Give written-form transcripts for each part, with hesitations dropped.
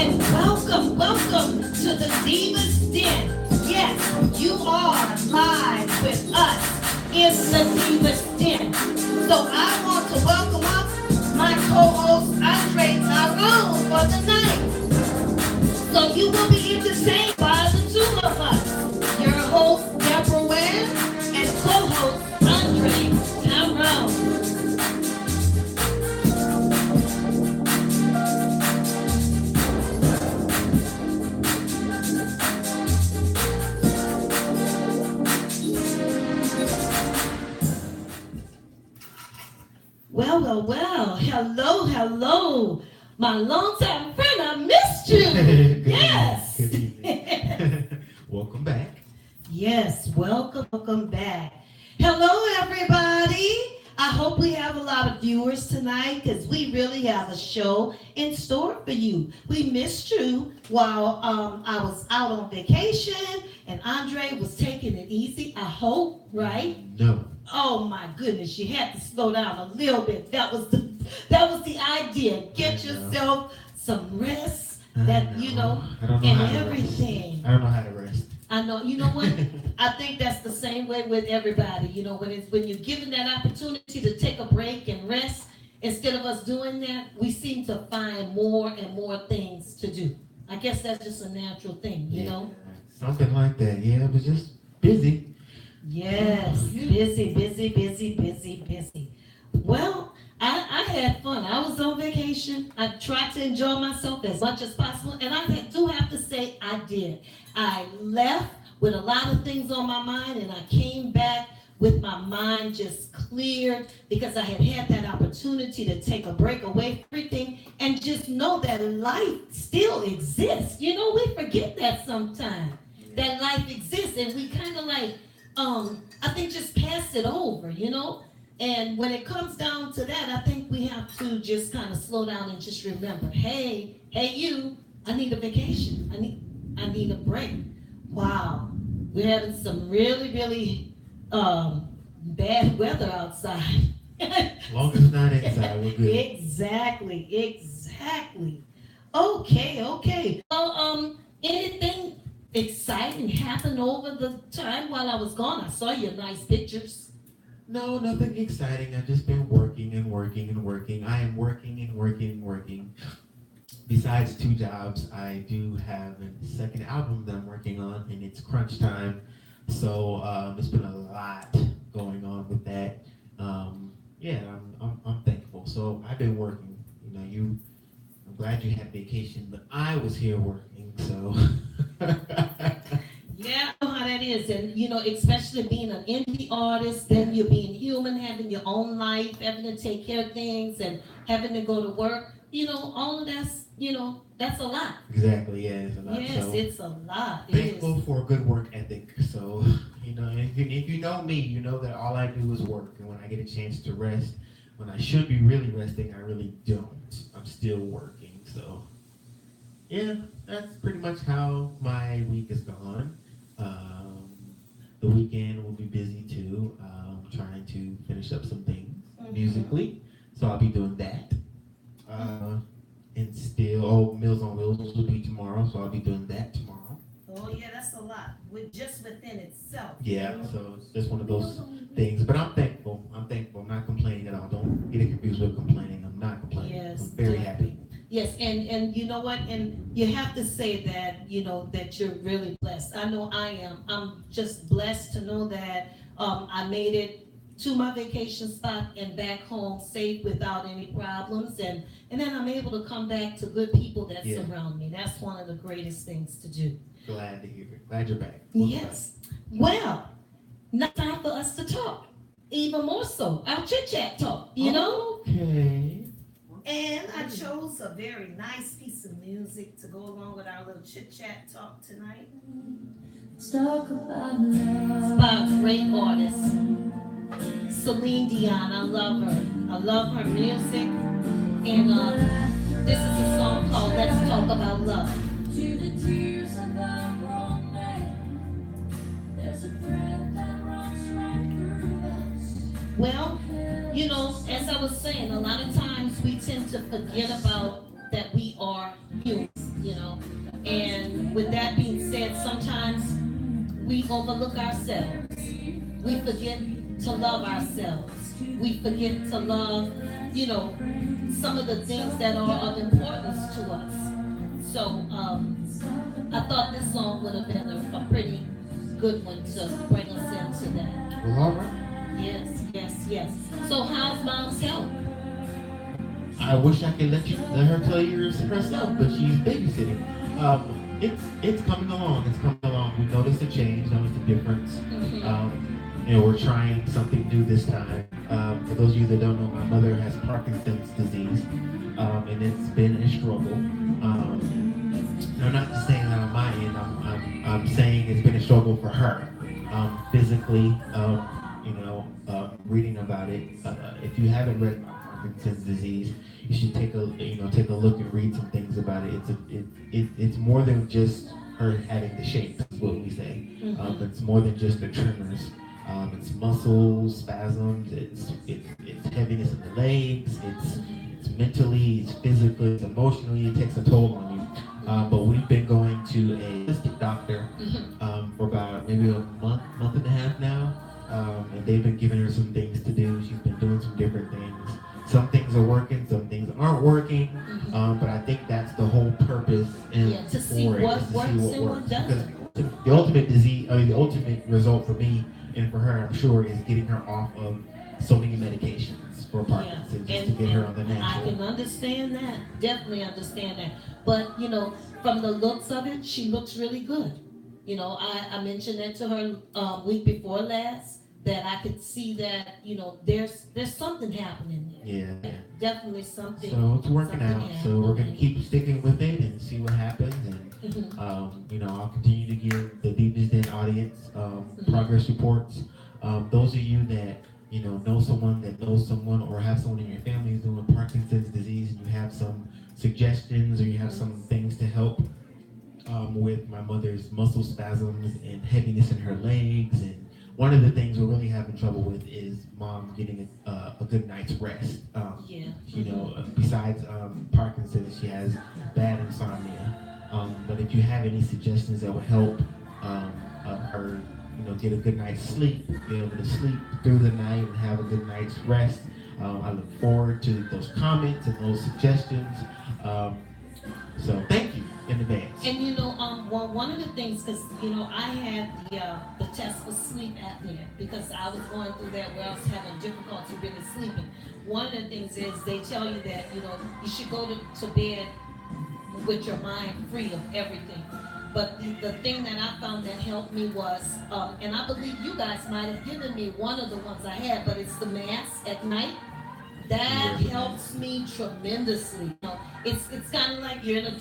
and welcome to the Divas Den. Yes, you are live with us in the Divas Den. So I want to welcome up my co-host Andre Tyrone for the night. So you will be entertained by the two of us, your host Deborah and co-host Andre Tyrone. Well. Hello. My longtime friend, I missed you. Yes. Good evening. Welcome back. Yes, welcome back. Hello, everybody. I hope we have a lot of viewers tonight because we really have a show in store for you. We missed you while I was out on vacation and Andre was taking it easy, I hope, right? No. Oh my goodness, you had to slow down a little bit. That was the idea. Get yourself some rest, and everything. I don't know how to rest. I know. You know what? I think that's the same way with everybody. You know, when you're given that opportunity to take a break and rest, instead of us doing that, we seem to find more and more things to do. I guess that's just a natural thing, you know? Something like that. Yeah, but just busy. Yes, busy. Well, I had fun. I was on vacation. I tried to enjoy myself as much as possible, and I do have to say I did. I left with a lot of things on my mind, and I came back with my mind just cleared because I had that opportunity to take a break away from everything and just know that life still exists. You know, we forget that sometimes, that life exists, and we kind of like, I think just pass it over, you know? And when it comes down to that, I think we have to just kind of slow down and just remember, hey you, I need a vacation. I need a break. Wow. We're having some really bad weather outside. As long as it's not inside, we're good. Exactly. Okay. Well, anything exciting happened over the time while I was gone? I saw your nice pictures. No, nothing exciting. I've just been working. I am working. Besides 2 jobs, I do have a second album that I'm working on, and it's crunch time. So there's been a lot going on with that. I'm thankful. So I've been working. You know, I'm glad you had vacation, but I was here working. So. Yeah, I know how that is, and you know, especially being an indie artist, then you're being human, having your own life, having to take care of things, and having to go to work. You know, all of that's, that's a lot. Exactly, yeah, it's a lot. Yes, so, it's a lot. Thankful for a good work ethic. So, if you know me, you know that all I do is work, and when I get a chance to rest, when I should be really resting, I really don't. I'm still working. So, yeah, that's pretty much how my week is gone. The weekend will be busy too, trying to finish up some things musically, so I'll be doing that. And still, Meals on Wheels will be tomorrow, so I'll be doing that tomorrow. Oh yeah, that's a lot, just within itself. Yeah, so it's just one of those things, but I'm thankful. I'm not complaining at all. Don't get it confused with complaining. I'm not complaining. Yes, I'm very happy. Yes, and you know what? And you have to say that, that you're really blessed. I know I am. I'm just blessed to know that I made it to my vacation spot and back home safe without any problems. And then I'm able to come back to good people that surround me. That's one of the greatest things to do. Glad to hear it. Glad you're back. Yes. Well, now time for us to talk. Even more so, our chit-chat talk, know? Okay. And I chose a very nice piece of music to go along with our little chit-chat talk tonight. Let's talk about love. It's by a great artist, Celine Dion. I love her. I love her music. And this is a song called Let's Talk About Love. To the tears of our romance, there's a thread that runs right through us. Well, as I was saying, a lot of times we tend to forget about that we are humans, with that being said, sometimes we overlook ourselves. We forget to love ourselves. We forget to love, you know, some of the things that are of importance to us. So I thought this song would have been a pretty good one to bring us into that. Well, all right. Yes, yes, yes. So how's mom's health? I wish I could let her tell you herself, but she's babysitting. It's coming along. It's coming along. We noticed a change, noticed a difference. We're trying something new this time. For those of you that don't know, my mother has Parkinson's disease, and it's been a struggle. I'm not just saying that on my end. I'm saying it's been a struggle for her, physically. Reading about it. If you haven't read about Parkinson's disease, you should take a look and read some things about it. It's more than just her having the shakes, is what we say. It's more than just the tremors. It's muscles, spasms. It's heaviness in the legs. It's mentally, it's physically, it's emotionally. It takes a toll on you. But we've been going to a holistic doctor for about maybe a month and a half now. And they've been giving her some things to do. She's been doing some different things. Some things are working, some things aren't working. But I think that's the whole purpose to see what works and what doesn't. Because the ultimate the ultimate result for me and for her, I'm sure, is getting her off of so many medications for Parkinson's, just to get her on the natural. I can understand that. Definitely understand that. But from the looks of it, she looks really good. I mentioned that to her week before last, that I could see that, there's something happening there. Yeah. Definitely something. So it's working out. So we're going to happening. keep sticking with it and see what happens. And, I'll continue to give the Divas Den audience progress reports. Those of you that, know someone or have someone in your family who's doing Parkinson's disease, and you have some suggestions or you have some things to help with my mother's muscle spasms and heaviness in her legs. And one of the things we're really having trouble with is mom getting a good night's rest. Besides Parkinson's, she has bad insomnia. But if you have any suggestions that would help her, get a good night's sleep, be able to sleep through the night and have a good night's rest, I look forward to those comments and those suggestions. So thank you in advance. And one of the things, because I had the test for sleep apnea because I was going through that where I was having difficulty really sleeping. One of the things is they tell you that you should go to bed with your mind free of everything. But the thing that I found that helped me was, and I believe you guys might have given me one of the ones I had, but it's the mask at night. That helps me tremendously. It's kind of like you're in a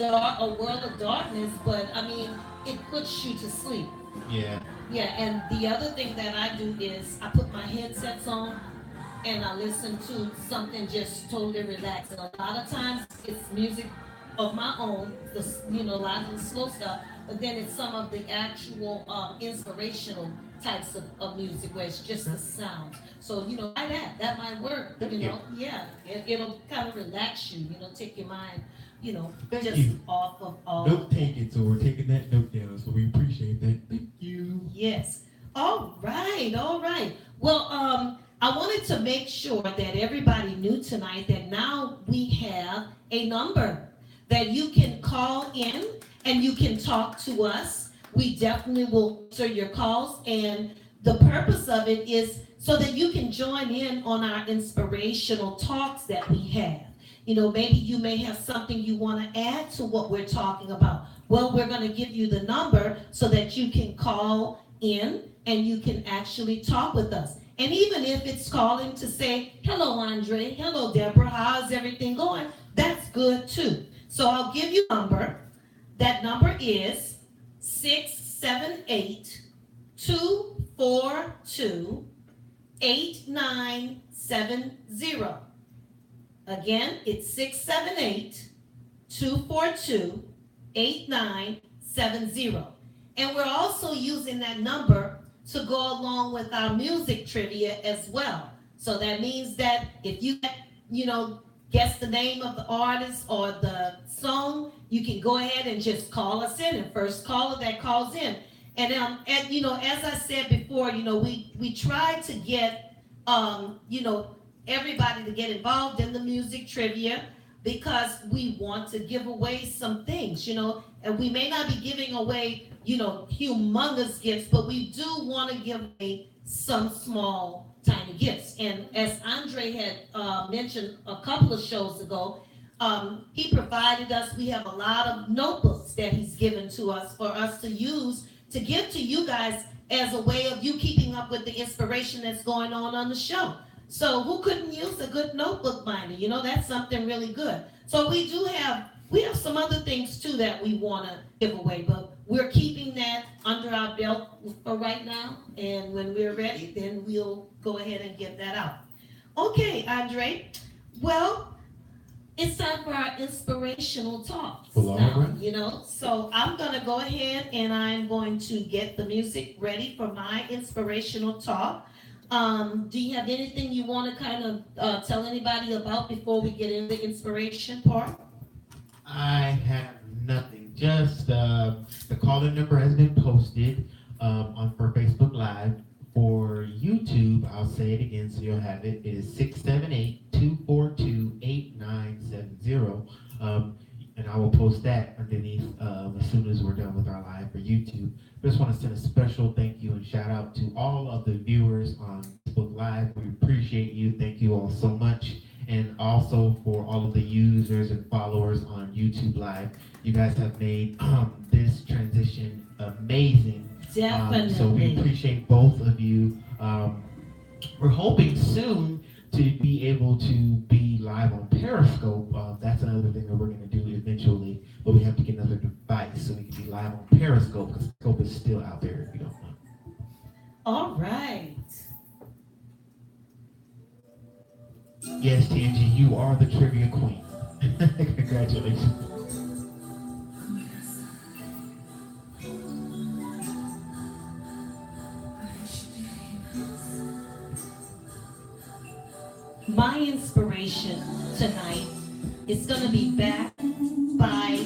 world of darkness, but I mean, it puts you to sleep. Yeah. Yeah, and the other thing that I do is I put my headsets on and I listen to something just totally relaxing. A lot of times it's music of my own, a lot of the slow stuff, but then it's some of the actual inspirational types of music where it's just the sound. So, try that might work, yeah, it'll kind of relax you, take your mind, off of all. Note taken, so we're taking that note down, so we appreciate that. Thank you. Yes. All right. Well, I wanted to make sure that everybody knew tonight that now we have a number that you can call in and you can talk to us. We definitely will answer your calls, and the purpose of it is so that you can join in on our inspirational talks that we have. Maybe you may have something you want to add to what we're talking about. Well, we're going to give you the number so that you can call in and you can actually talk with us. And even if it's calling to say, hello, Andre, hello, Deborah, how's everything going? That's good too. So I'll give you a number. That number is 678-242-8970. Again, it's 678-242-8970. And we're also using that number to go along with our music trivia as well. So that means that if you get, guess the name of the artist or the song, you can go ahead and just call us in. And first caller that calls in. And you know, as I said before, you know, we try to get you know, everybody to get involved in the music trivia because we want to give away some things, you know, and we may not be giving away, you know, humongous gifts, but we do want to give away some small, tiny gifts. And as Andre had mentioned a couple of shows ago, he provided us, we have a lot of notebooks that he's given to us for us to use to give to you guys as a way of you keeping up with the inspiration that's going on the show. So who couldn't use a good notebook binder? You know, that's something really good. So we have some other things too that we want to give away, but we're keeping that under our belt for right now. And when we're ready, then we'll go ahead and get that out. Okay, Andre. Well, it's time for our inspirational talks now, you know. So I'm going to go ahead and I'm going to get the music ready for my inspirational talk. Do you have anything you want to kind of tell anybody about before we get into the inspiration part? I have nothing. Just the call-in number has been posted for Facebook Live. For YouTube, I'll say it again so you'll have it. It is 678-242-8970. And I will post that underneath as soon as we're done with our live for YouTube. I just want to send a special thank you and shout out to all of the viewers on Facebook Live. We appreciate you. Thank you all so much. And also for all of the users and followers on YouTube Live. You guys have made this transition amazing. Definitely. So we appreciate both of you. We're hoping soon to be able to be live on Periscope. That's another thing that we're going to do eventually, but we have to get another device so we can be live on Periscope because Periscope is still out there if you don't know. All right. Yes, TNG, you are the trivia queen. Congratulations. My inspiration tonight is going to be backed by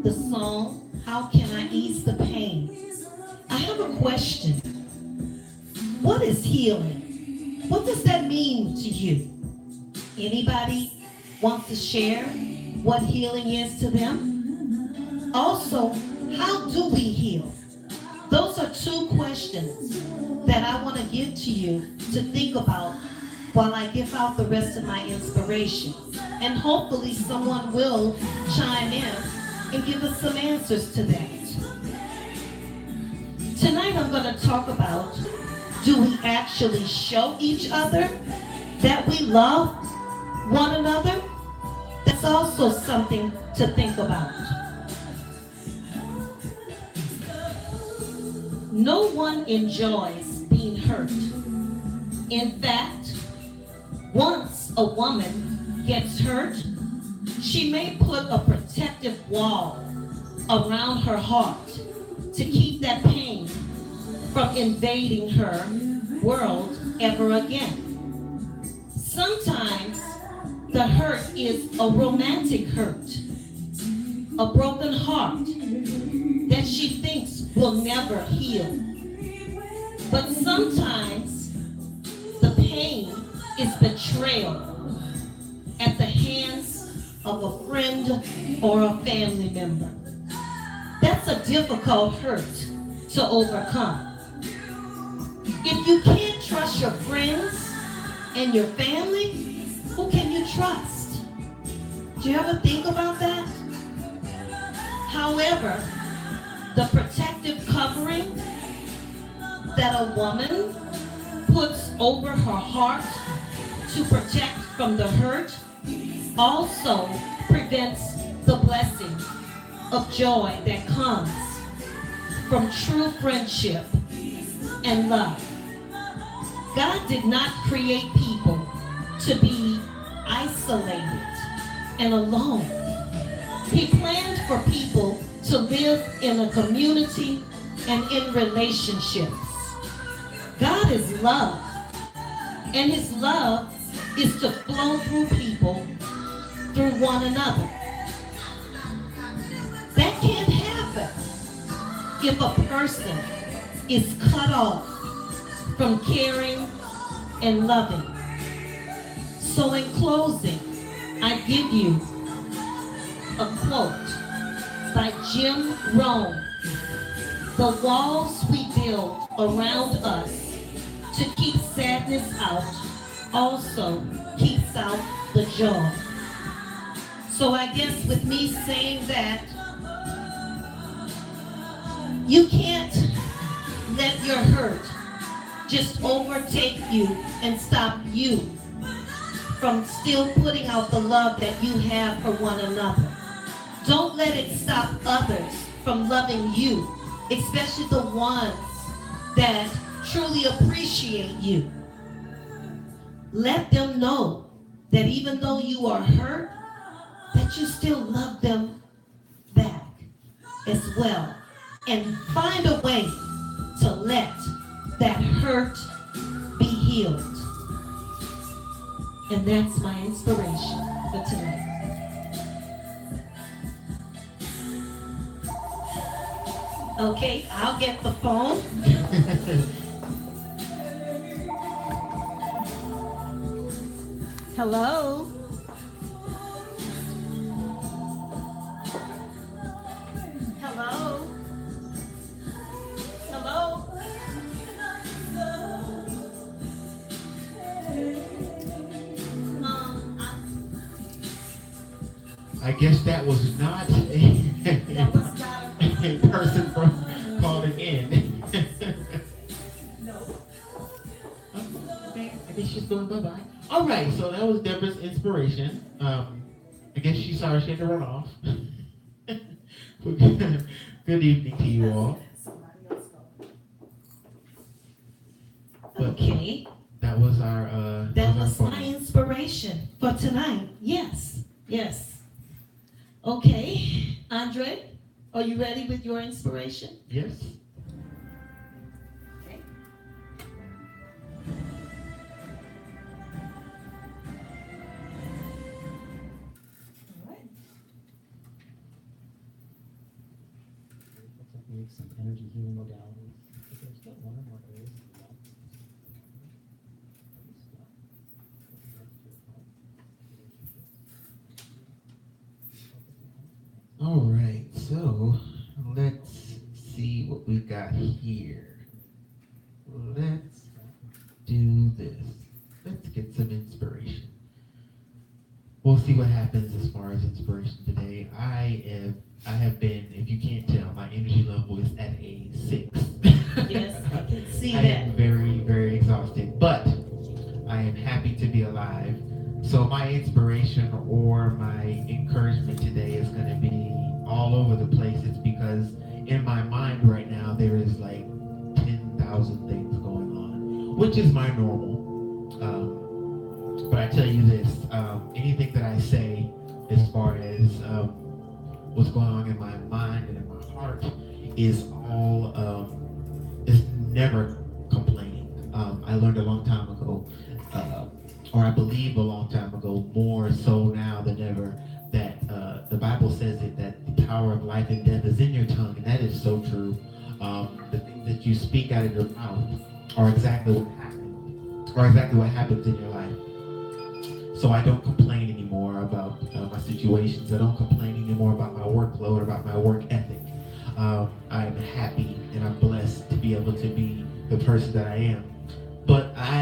the song, How Can I Ease the Pain? I have a question. What is healing? What does that mean to you? Anybody want to share what healing is to them? Also, how do we heal? Those are two questions that I want to give to you to think about while I give out the rest of my inspiration. And hopefully someone will chime in and give us some answers to that. Tonight I'm going to talk about, do we actually show each other that we love one another? That's also something to think about. No one enjoys being hurt. In fact, once a woman gets hurt, she may put a protective wall around her heart to keep that pain from invading her world ever again. Sometimes the hurt is a romantic hurt, a broken heart that she thinks will never heal. But sometimes the pain is betrayal at the hands of a friend or a family member. That's a difficult hurt to overcome. If you can't trust your friends and your family, who can you trust? Do you ever think about that? However, the protective covering that a woman puts over her heart to protect from the hurt also prevents the blessing of joy that comes from true friendship and love. God did not create people to be isolated and alone. He planned for people to live in a community and in relationships. God is love, and his love is to flow through people through one another. That can't happen if a person is cut off from caring and loving. So in closing, I give you a quote by Jim Rohn. The walls we build around us to keep sadness out also keeps out the joy. So I guess with me saying that, you can't let your hurt just overtake you and stop you from still putting out the love that you have for one another. Don't let it stop others from loving you, especially the ones that truly appreciate you. Let them know that even though you are hurt, that you still love them back as well. And find a way to let that hurt be healed. And that's my inspiration for tonight. Okay, I'll get the phone. Hello? Hello? Hello? I guess that was not That was not a person from calling in. no. Okay, I guess she's going bye-bye. All right, so that was Deborah's inspiration. I guess she's sorry she had to run off. Good evening to you all. Okay. That was our That was our my inspiration for tonight. Yes. Yes. Okay. Andre, are you ready with your inspiration? Yes. Okay. All right. Some energy healing modalities. There's still one or more areas. All right, so let's see what we got here. Let's do this. Let's get some inspiration. We'll see what happens as far as inspiration today. I have been, if you can't tell, my energy level is at a 6. Yes, I can see I that. am very, very exhausted, but I am happy to be alive. So my inspiration or my encouragement today is going to be all over the place. It's because in my mind right now there is like 10,000 things going on, which is my normal. But I tell you this, anything that I say as far as what's going on in my mind and in my heart is all is never complaining. I learned a long time ago, or I believe a long time ago, more so now than ever, that the Bible says it, that the power of life and death is in your tongue, and that is so true. The things that you speak out of your mouth are exactly what happens in your life. So I don't complain anymore about my situations. I don't complain anymore about my workload, about my work ethic. I'm happy and I'm blessed to be able to be the person that I am. But how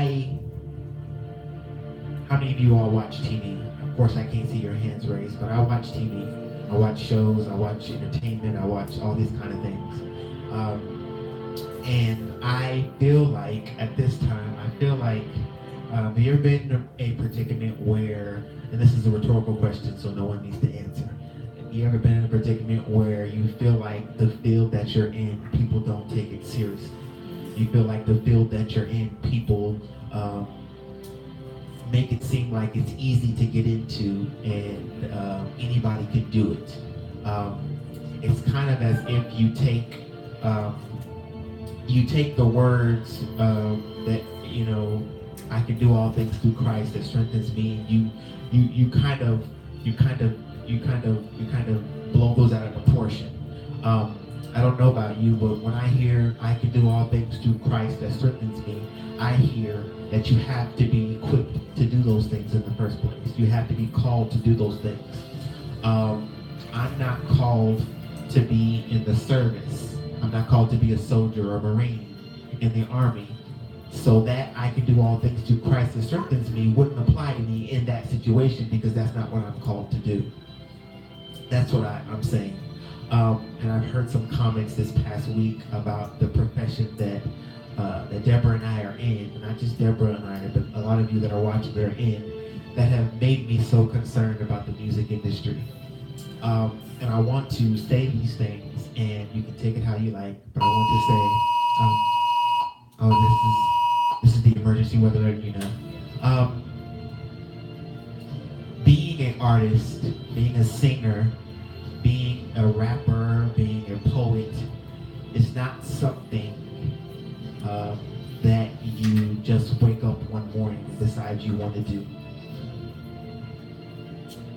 many of you all watch TV? Of course, I can't see your hands raised, but I watch TV. I watch shows, I watch entertainment, I watch all these kind of things. And I feel like, at this time, have you ever been in a predicament where, and this is a rhetorical question, so no one needs to answer. Have you ever been in a predicament where you feel like the field that you're in, people don't take it seriously? You feel like the field that you're in, people make it seem like it's easy to get into and anybody can do it. It's kind of as if you take the words that, you know, I can do all things through Christ that strengthens me. You you kind of blow those out of proportion. I don't know about you, but when I hear I can do all things through Christ that strengthens me, I hear that you have to be equipped to do those things in the first place. You have to be called to do those things. I'm not called to be in the service. I'm not called to be a soldier or a Marine in the Army. So that I can do all things through Christ that strengthens me wouldn't apply to me in that situation, because that's not what I'm called to do. That's what I'm saying. And I've heard some comments this past week about the profession that Deborah and I are in, not just Deborah and I, but a lot of you that are watching that are in, that have made me so concerned about the music industry. And I want to say these things, and you can take it how you like, but I want to say, this is the emergency weather alert, you know. Being an artist, being a singer, being a rapper, being a poet is not something that you just wake up one morning and decide you want to do.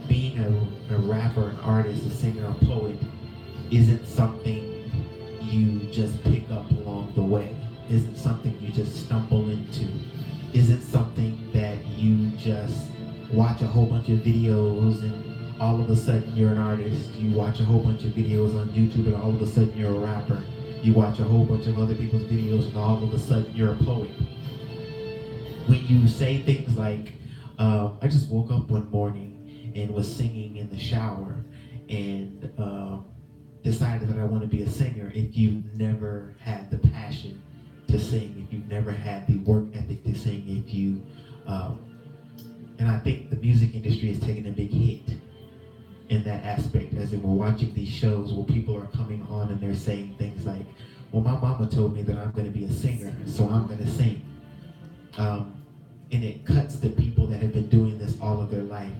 Being a rapper, an artist, a singer, a poet isn't something you just pick up along the way, isn't something you just stumble into, isn't something that you just watch a whole bunch of videos and all of a sudden you're an artist. You watch a whole bunch of videos on YouTube and all of a sudden you're a rapper. You watch a whole bunch of other people's videos and all of a sudden you're a poet. When you say things like, I just woke up one morning and was singing in the shower and decided that I want to be a singer, if you've never had the passion to sing, if you've never had the work ethic to sing, if you, and I think the music industry is taking a big hit in that aspect, as in we're watching these shows where people are coming on and they're saying things like, well, my mama told me that I'm going to be a singer, so I'm going to sing. And it cuts the people that have been doing this all of their life.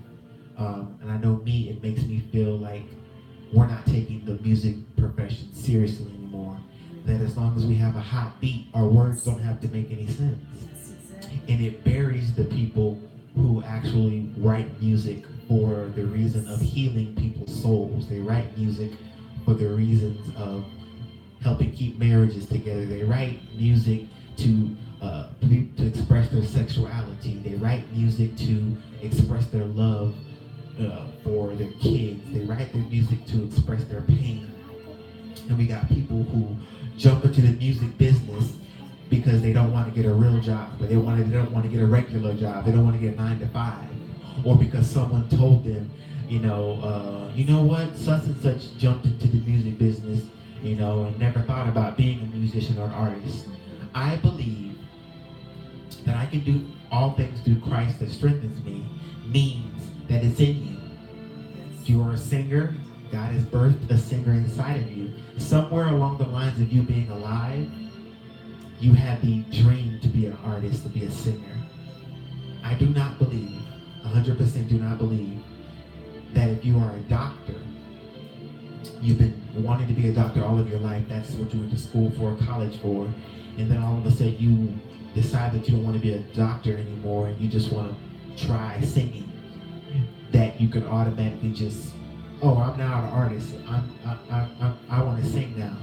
And I know me, it makes me feel like we're not taking the music profession seriously anymore. That as long as we have a hot beat, our words don't have to make any sense. And it buries the people who actually write music for the reason of healing people's souls. They write music for the reasons of helping keep marriages together. They write music to express their sexuality. They write music to express their love for their kids. They write their music to express their pain. And we got people who jump into the music business because they don't want to get a real job, but they don't want to get a regular job. They don't want to get 9 to 5, or because someone told them, you know what, such and such jumped into the music business, and never thought about being a musician or an artist. I believe that I can do all things through Christ that strengthens me means that it's in you. If you are a singer, God has birthed a singer inside of you. Somewhere along the lines of you being alive, you had the dream to be an artist, to be a singer. I do not believe, 100% do not believe, that if you are a doctor, you've been wanting to be a doctor all of your life, that's what you went to school for, college for, and then all of a sudden you decide that you don't want to be a doctor anymore and you just want to try singing, that you can automatically just, oh, I'm now an artist, I want to sing now.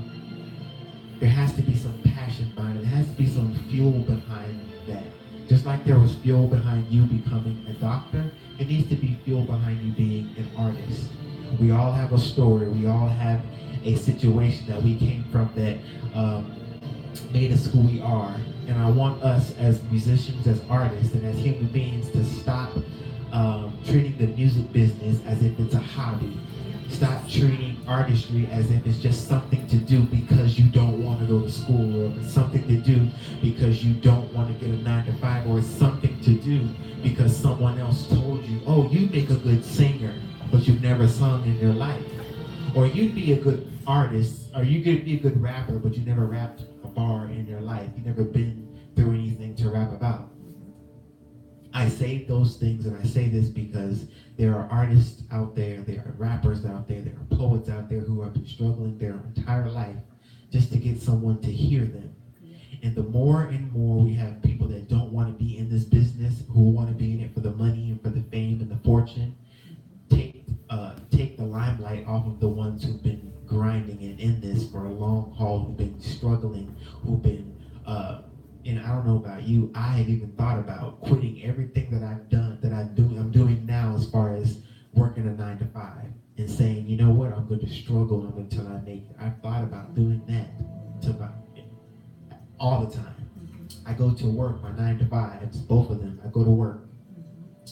There has to be some passion behind it. There has to be some fuel behind that. Just like there was fuel behind you becoming a doctor, it needs to be fuel behind you being an artist. We all have a story. We all have a situation that we came from that made us who we are. And I want us as musicians, as artists, and as human beings to stop treating the music business as if it's a hobby. Stop treating artistry as if it's just something to do because you don't want to go to school, or if it's something to do because you don't want to get a 9 to 5, or it's something to do because someone else told you, oh, you make a good singer, but you've never sung in your life. Or you'd be a good artist, or you could be a good rapper, but you never rapped a bar in your life. You've never been through anything to rap about. I say those things, and I say this because there are artists out there, there are rappers out there, there are poets out there who have been struggling their entire life just to get someone to hear them. And the more and more we have people that don't want to be in this business, who want to be in it for the money and for the fame and the fortune, take thought about quitting everything that I've done, I'm doing now as far as working a 9 to 5 and saying, you know what, I'm going to struggle until I make it. I've thought about doing that all the time. I go to work, my 9 to 5s, both of them. I go to work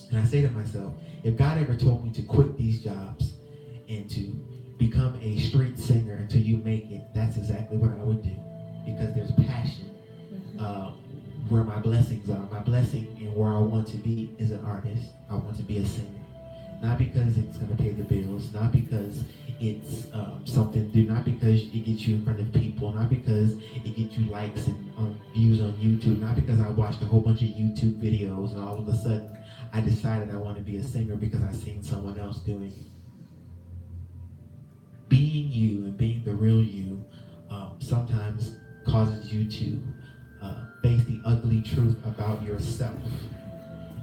and I say to myself, if God ever told me to quit these jobs and to become a street singer until you make it, that's exactly what I would do, because there's passion where my blessings are. My blessing and where I want to be is an artist. I want to be a singer. Not because it's going to pay the bills, not because it's something to do, not because it gets you in front of people, not because it gets you likes and views on YouTube, not because I watched a whole bunch of YouTube videos and all of a sudden I decided I want to be a singer because I seen someone else doing it. Being you and being the real you sometimes causes you to face the ugly truth about yourself.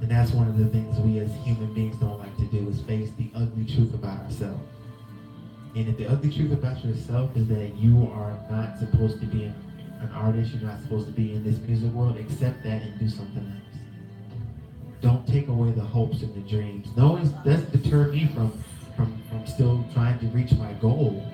And that's one of the things we as human beings don't like to do, is face the ugly truth about ourselves. And if the ugly truth about yourself is that you are not supposed to be an artist, you're not supposed to be in this music world, accept that and do something else. Don't take away the hopes and the dreams. No, it doesn't deter me from still trying to reach my goal,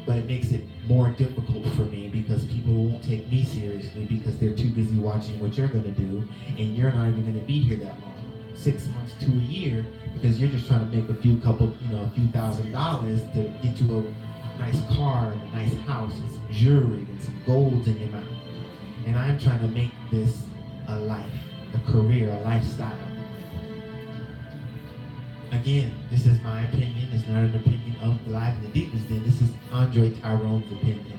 but it makes it more difficult for me because people won't take me seriously because they're too busy watching what you're going to do, and you're not even going to be here that long, 6 months to a year, because you're just trying to make a few $1,000s to get you a nice car and a nice house and some jewelry and some golds in your mouth. And I'm trying to make this a life, a career, a lifestyle. Again, this is my opinion. It's not an opinion of Live in the Divas Den. This is Andre Tyrone's opinion.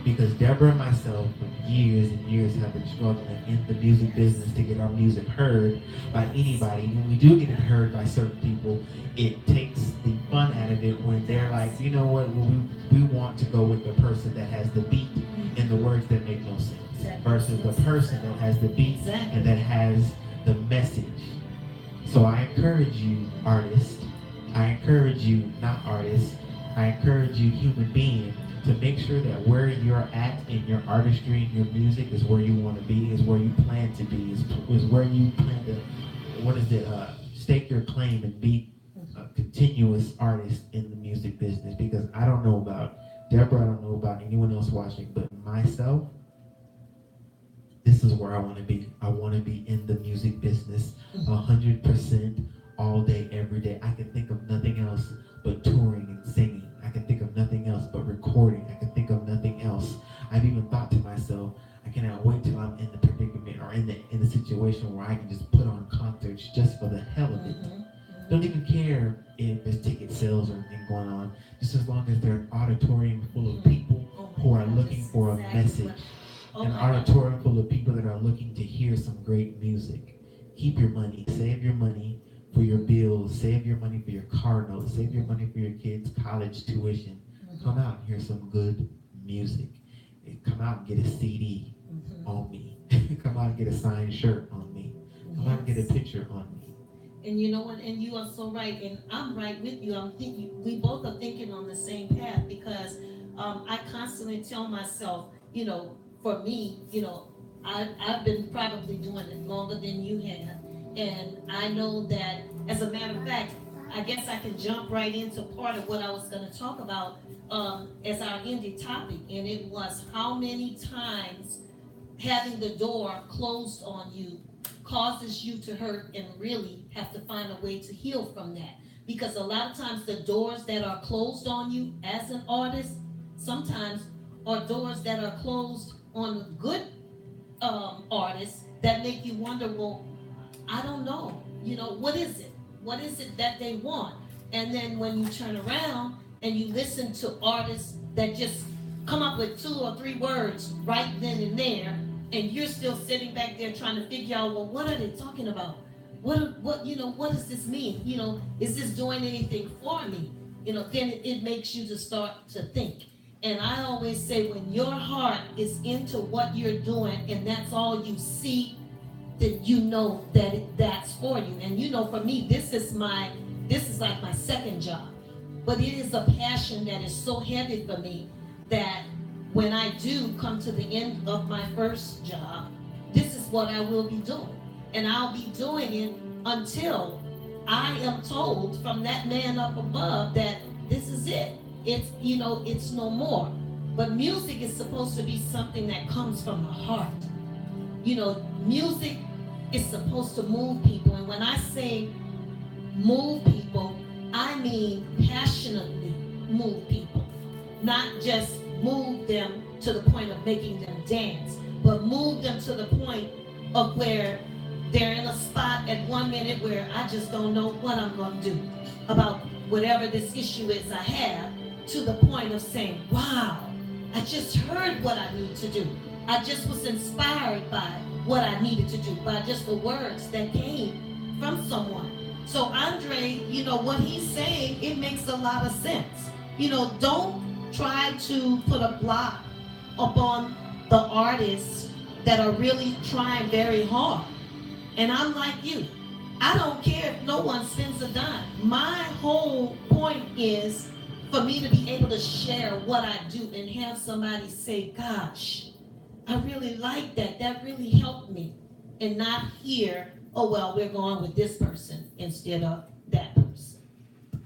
Because Deborah and myself, for years and years, have been struggling in the music business to get our music heard by anybody. When we do get it heard by certain people, it takes the fun out of it when they're like, you know what, we want to go with the person that has the beat and the words that make no sense, versus the person that has the beat and that has the message. So I encourage you, artists, I encourage you, not artists, I encourage you, human being, to make sure that where you're at in your artistry and your music is where you want to be, is where you plan to be, is where you plan to, stake your claim and be a continuous artist in the music business. Because I don't know about Deborah, I don't know about anyone else watching, but myself, this is where I want to be. I want to be in the music business 100% all day, every day. I can think of nothing else but touring and singing. I can think of nothing else but recording. I can think of nothing else. I've even thought to myself, I cannot wait till I'm in the predicament or in the situation where I can just put on concerts just for the hell of it. Don't even care if there's ticket sales or anything going on, just as long as there's an auditorium full of people who are looking for a message. An auditorium full of people that are looking to hear some great music. Keep your money. Save your money for your bills. Save your money for your car notes. Save your money for your kids' college tuition. Come out and hear some good music. Come out and get a CD on me. Come out and get a signed shirt on me. Come out and get a picture on me. And you know what? And you are so right. And I'm right with you. I'm thinking we both are thinking on the same path, because I constantly tell myself, for me, I've been probably doing it longer than you have. And I know that, as a matter of fact, I guess I can jump right into part of what I was going to talk about as our ending topic. And it was how many times having the door closed on you causes you to hurt and really have to find a way to heal from that. Because a lot of times the doors that are closed on you as an artist sometimes are doors that are closed on good artists that make you wonder, well, I don't know, what is it? What is it that they want? And then when you turn around and you listen to artists that just come up with 2 or 3 words right then and there, and you're still sitting back there trying to figure out, well, what are they talking about? What does this mean? Is this doing anything for me? Then it makes you to start to think. And I always say, when your heart is into what you're doing and that's all you see, then you know that that's for you. And for me, this is like my second job. But it is a passion that is so heavy for me that when I do come to the end of my first job, this is what I will be doing. and I'll be doing it until I am told from that man up above that this is it. It's, it's no more. But music is supposed to be something that comes from the heart. Music is supposed to move people. And when I say move people, I mean passionately move people. Not just move them to the point of making them dance, but move them to the point of where they're in a spot at 1 minute where I just don't know what I'm going to do about whatever this issue is I have, to the point of saying, wow, I just heard what I need to do. I just was inspired by what I needed to do, by just the words that came from someone. So Andre, what he's saying, it makes a lot of sense. Don't try to put a block upon the artists that are really trying very hard. And I'm like you. I don't care if no one spends a dime. My whole point is for me to be able to share what I do and have somebody say, gosh, I really like that. That really helped me. And not hear, oh, well, we're going with this person instead of that person.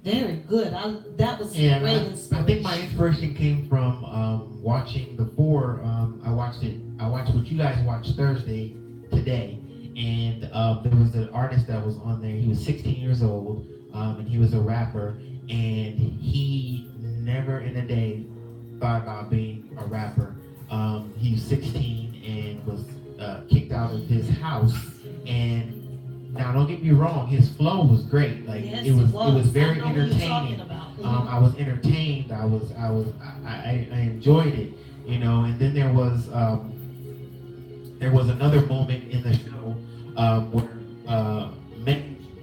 Very good. That was great inspiration. I think my inspiration came from watching the four. I watched what you guys watched Thursday today. And there was an artist that was on there. He was 16 years old, and he was a rapper. And he never in a day thought about being a rapper. He was 16 and was kicked out of his house. And now, don't get me wrong, his flow was great. Like yes, it was very entertaining. Mm-hmm. I was entertained. I enjoyed it. And then there was another moment in the show where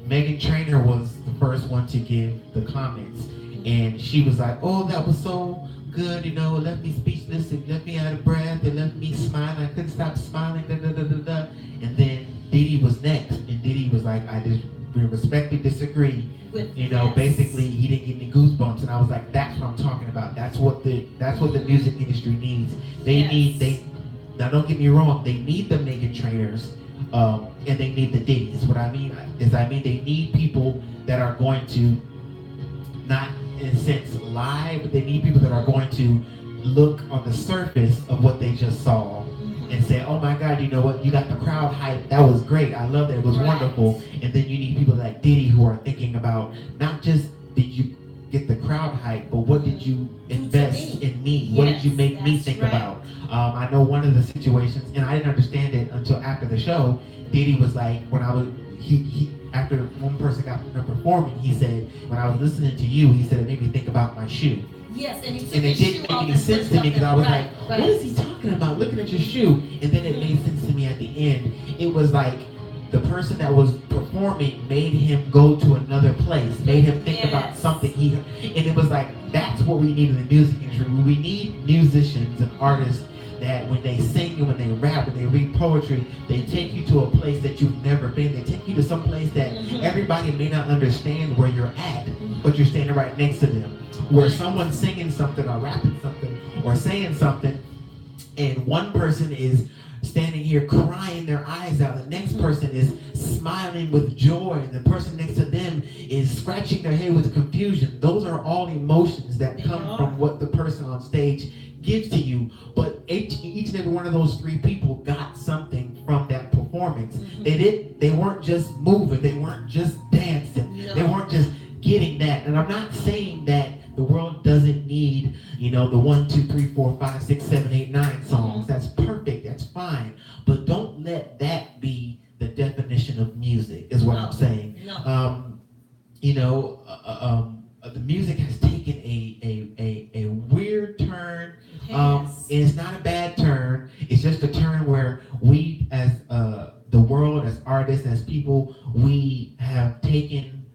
Megan Trainor was the first one to give the comments, and she was like, "Oh, that was so good, it left me speechless, it left me out of breath, it left me smiling, I couldn't stop smiling, da da da da da." And then Diddy was next, and Diddy was like, "We respectfully disagree." Yes. Basically he didn't get any goosebumps, and I was like, that's what I'm talking about. That's what the music industry needs. Now don't get me wrong, they need the Megan Trainors, and they need the Diddies. What I mean is they need people that are going to, not in a sense lie, but they need people that are going to look on the surface of what they just saw and say, oh my God, you know what, you got the crowd hype, that was great, I love that, it was wonderful. And then you need people like Diddy who are thinking about, not just did you get the crowd hype, but what did you invest in me? Yes, what did you make me think about? I know one of the situations, and I didn't understand it until after the show, Diddy was like, when I was, he after one person got done performing, he said, when I was listening to you, he said, it made me think about my shoe. Yes, and it didn't make any sense to me, because I was like, what is he talking about? Looking at your shoe. And then it made sense to me at the end. It was like the person that was performing made him go to another place, made him think about something and it was like, that's what we need in the music industry. We need musicians and artists that when they sing and when they rap and they read poetry, they take you to a place that you've never been. They take you to some place that everybody may not understand where you're at, but you're standing right next to them. Where someone's singing something or rapping something or saying something, and one person is standing here crying their eyes out, the next person is smiling with joy, and the person next to them is scratching their head with confusion. Those are all emotions that come from what the person on stage gives to you. But each and every one of those three people got something from that performance. They weren't just moving, they weren't just dancing, they weren't just getting that. And I'm not saying that the world doesn't need, the 1, 2, 3, 4, 5, 6, 7, 8, 9 songs. That's perfect, that's fine. But don't let that be the definition of music, is what I'm saying. The music has taken a weird turn. And it's not a bad turn. It's just a turn where we, as the world, as artists, as people, we have taken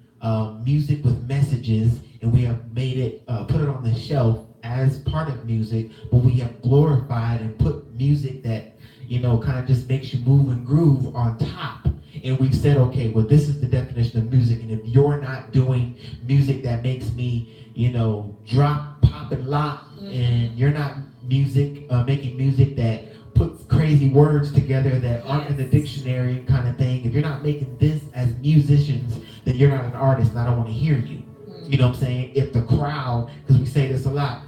music with messages, and we have made it, put it on the shelf as part of music, but we have glorified and put music that, kind of just makes you move and groove on top. And we've said, okay, well, this is the definition of music, and if you're not doing music that makes me, drop, pop, and lock, and you're not making music that puts crazy words together that aren't in the dictionary kind of thing. If you're not making this as musicians, then you're not an artist, and I don't want to hear you. You know what I'm saying? If the crowd, because we say this a lot,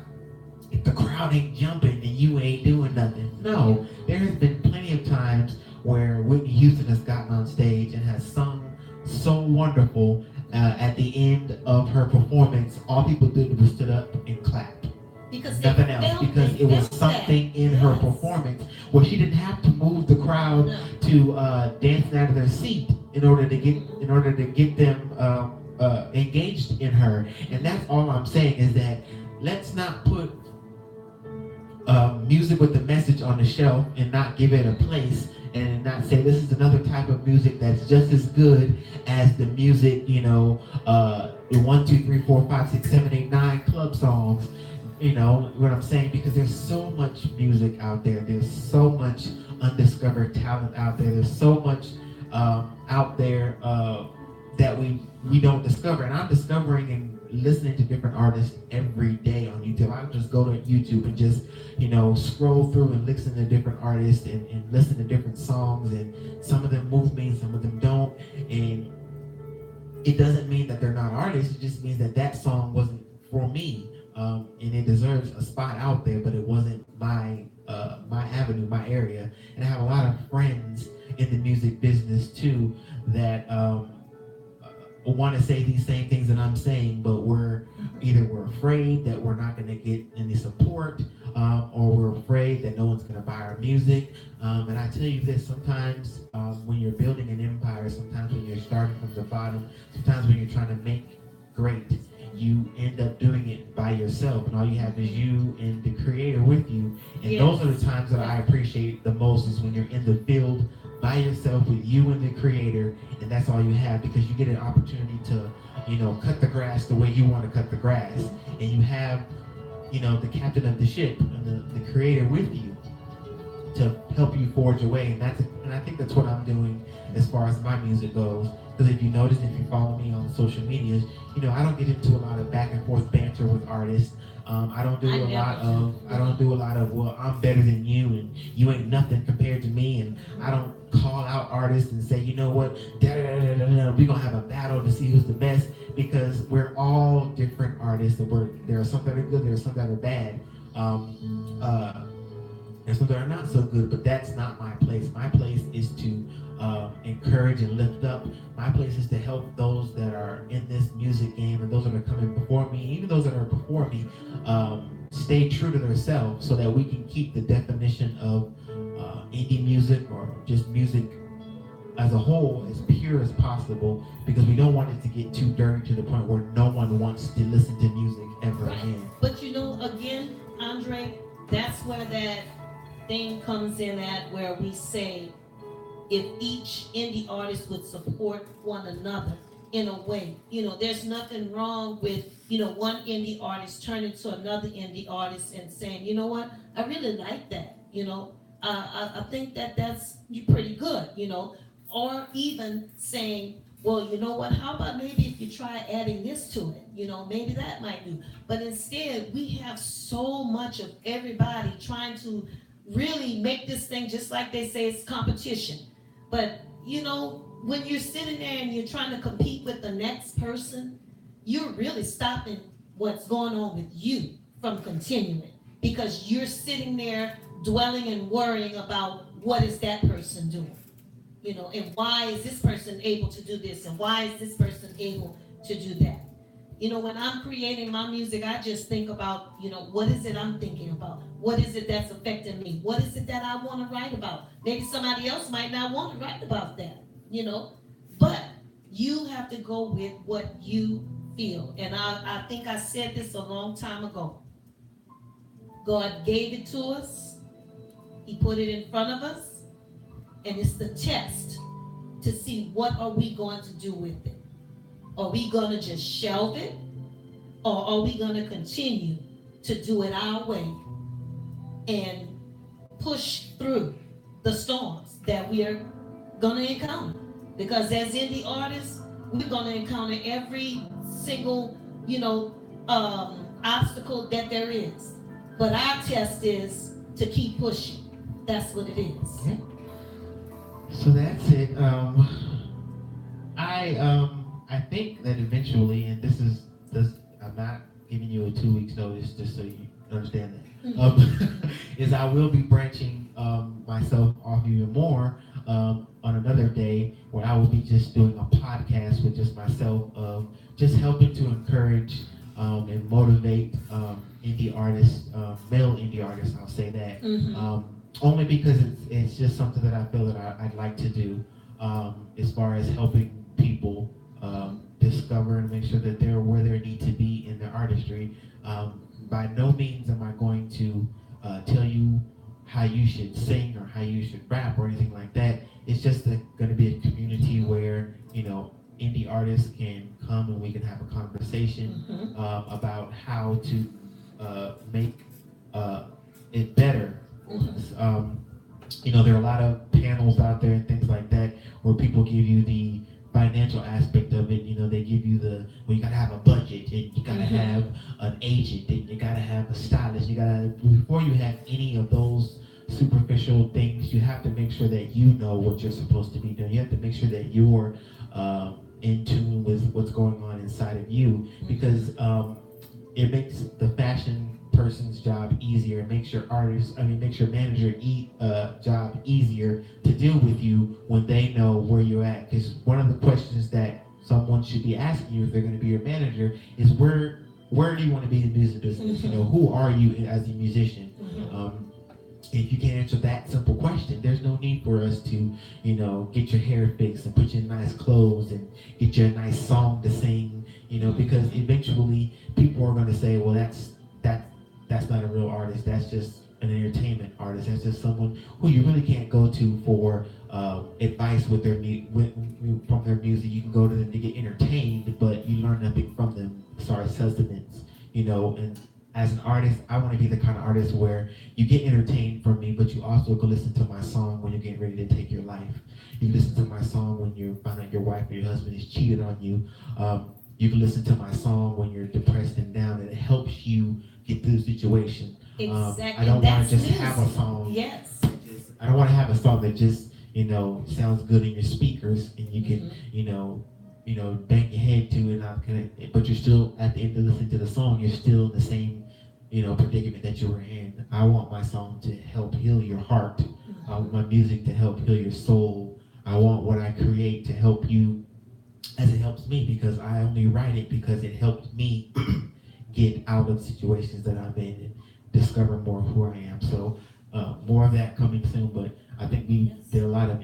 if the crowd ain't jumping, then you ain't doing nothing. No, there has been plenty of times where Whitney Houston has gotten on stage and has sung so wonderful. At the end of her performance, all people did was stood up and clapped. Because nothing else, because it was something in her performance where she didn't have to move the crowd to dancing out of their seat in order to get them engaged in her. And that's all I'm saying, is that let's not put music with the message on the shelf and not give it a place, and not say this is another type of music that's just as good as the music, the 1, 2, 3, 4, 5, 6, 7, 8, 9 club songs. You know what I'm saying? Because there's so much music out there. There's so much undiscovered talent out there. There's so much out there that we don't discover. And I'm discovering and listening to different artists every day on YouTube. I just go to YouTube and just, scroll through and listen to different artists and listen to different songs. And some of them move me, some of them don't. And it doesn't mean that they're not artists. It just means that that song wasn't for me. And it deserves a spot out there, but it wasn't my avenue, my area. And I have a lot of friends in the music business too that want to say these same things that I'm saying, but we're afraid that we're not going to get any support, or we're afraid that no one's going to buy our music. And I tell you this, sometimes when you're building an empire, sometimes when you're starting from the bottom, sometimes when you're trying to make great, you end up doing it by yourself, and all you have is you and the creator with you. And those are the times that I appreciate the most, is when you're in the field by yourself with you and the creator, and that's all you have, because you get an opportunity to, cut the grass the way you want to cut the grass, and you have, the captain of the ship and the creator with you to help you forge your way. And I think that's what I'm doing as far as my music goes. Because if you notice, if you follow me on social medias, I don't get into a lot of back and forth banter with artists. I don't do a lot of, well, I'm better than you and you ain't nothing compared to me. And I don't call out artists and say, you know what, we're gonna have a battle to see who's the best, because we're all different artists, and there are some that are good, there are some that are bad. And some that are not so good, but that's not my place. My place is to encourage and lift up. My place is to help those that are in this music game, and those that are coming before me, even those that are before me, stay true to themselves, so that we can keep the definition of indie music, or just music as a whole, as pure as possible, because we don't want it to get too dirty to the point where no one wants to listen to music ever again. But again, Andre, that's where that thing comes in at, where we say, if each indie artist would support one another in a way, there's nothing wrong with, one indie artist turning to another indie artist and saying, you know what, I really like that, I think that's pretty good, or even saying, well, you know what, how about maybe if you try adding this to it, maybe that might do. But instead, we have so much of everybody trying to really make this thing, just like they say, it's competition. But, when you're sitting there and you're trying to compete with the next person, you're really stopping what's going on with you from continuing, because you're sitting there dwelling and worrying about what is that person doing, and why is this person able to do this, and why is this person able to do that. When I'm creating my music, I just think about, what is it I'm thinking about? What is it that's affecting me? What is it that I want to write about? Maybe somebody else might not want to write about that, But you have to go with what you feel. And I think I said this a long time ago. God gave it to us. He put it in front of us. And it's the test to see, what are we going to do with it? Are we going to just shelve it? Or are we going to continue to do it our way and push through the storms that we are going to encounter? Because as indie artists, we're going to encounter every single, obstacle that there is. But our test is to keep pushing. that's what it is. Yeah. So that's it. I think that eventually, and this, I'm not giving you a 2 weeks notice, just so you understand that. Is I will be branching myself off even more on another day where I will be just doing a podcast with just myself of just helping to encourage and motivate indie artists, male indie artists. I'll say that. Only because it's just something that I feel that I'd like to do as far as helping people discover and make sure that they're where they need to be in their artistry. By no means am I going to tell you how you should sing or how you should rap or anything like that. It's just going to be a community where, indie artists can come and we can have a conversation about how to make it better. There are a lot of panels out there and things like that where people give you the financial aspect of it. They give you you gotta have a budget and you gotta have an agent and you gotta have a stylist. Before you have any of those superficial things, you have to make sure that you know what you're supposed to be doing. You have to make sure that you're in tune with what's going on inside of you, because it makes the fashion person's job easier, makes your manager job easier to deal with you when they know where you're at. Because one of the questions that someone should be asking you if they're going to be your manager is where do you want to be in the music business? Who are you as a musician? If you can't answer that simple question, there's no need for us to, get your hair fixed and put you in nice clothes and get you a nice song to sing, because eventually people are going to say, well, that's not a real artist. That's just an entertainment artist. That's just someone who you really can't go to for advice with from their music. You can go to them to get entertained, but you learn nothing from them as far as sustenance, And as an artist, I want to be the kind of artist where you get entertained from me, but you also go listen to my song when you're getting ready to take your life. You listen to my song when you find out your wife or your husband is cheated on you. You can listen to my song when you're depressed and down, and it helps you get through the situation. Exactly. I don't want to just have a song. Yes. I don't want to have a song that just, sounds good in your speakers and you can, bang your head to it, but you're still, at the end of listening to the song, you're still in the same, predicament that you were in. I want my song to help heal your heart. I want my music to help heal your soul. I want what I create to help you as it helps me, because I only write it because it helps me get out of situations that I'm in and discover more of who I am. So more of that coming soon, but I think we did a lot of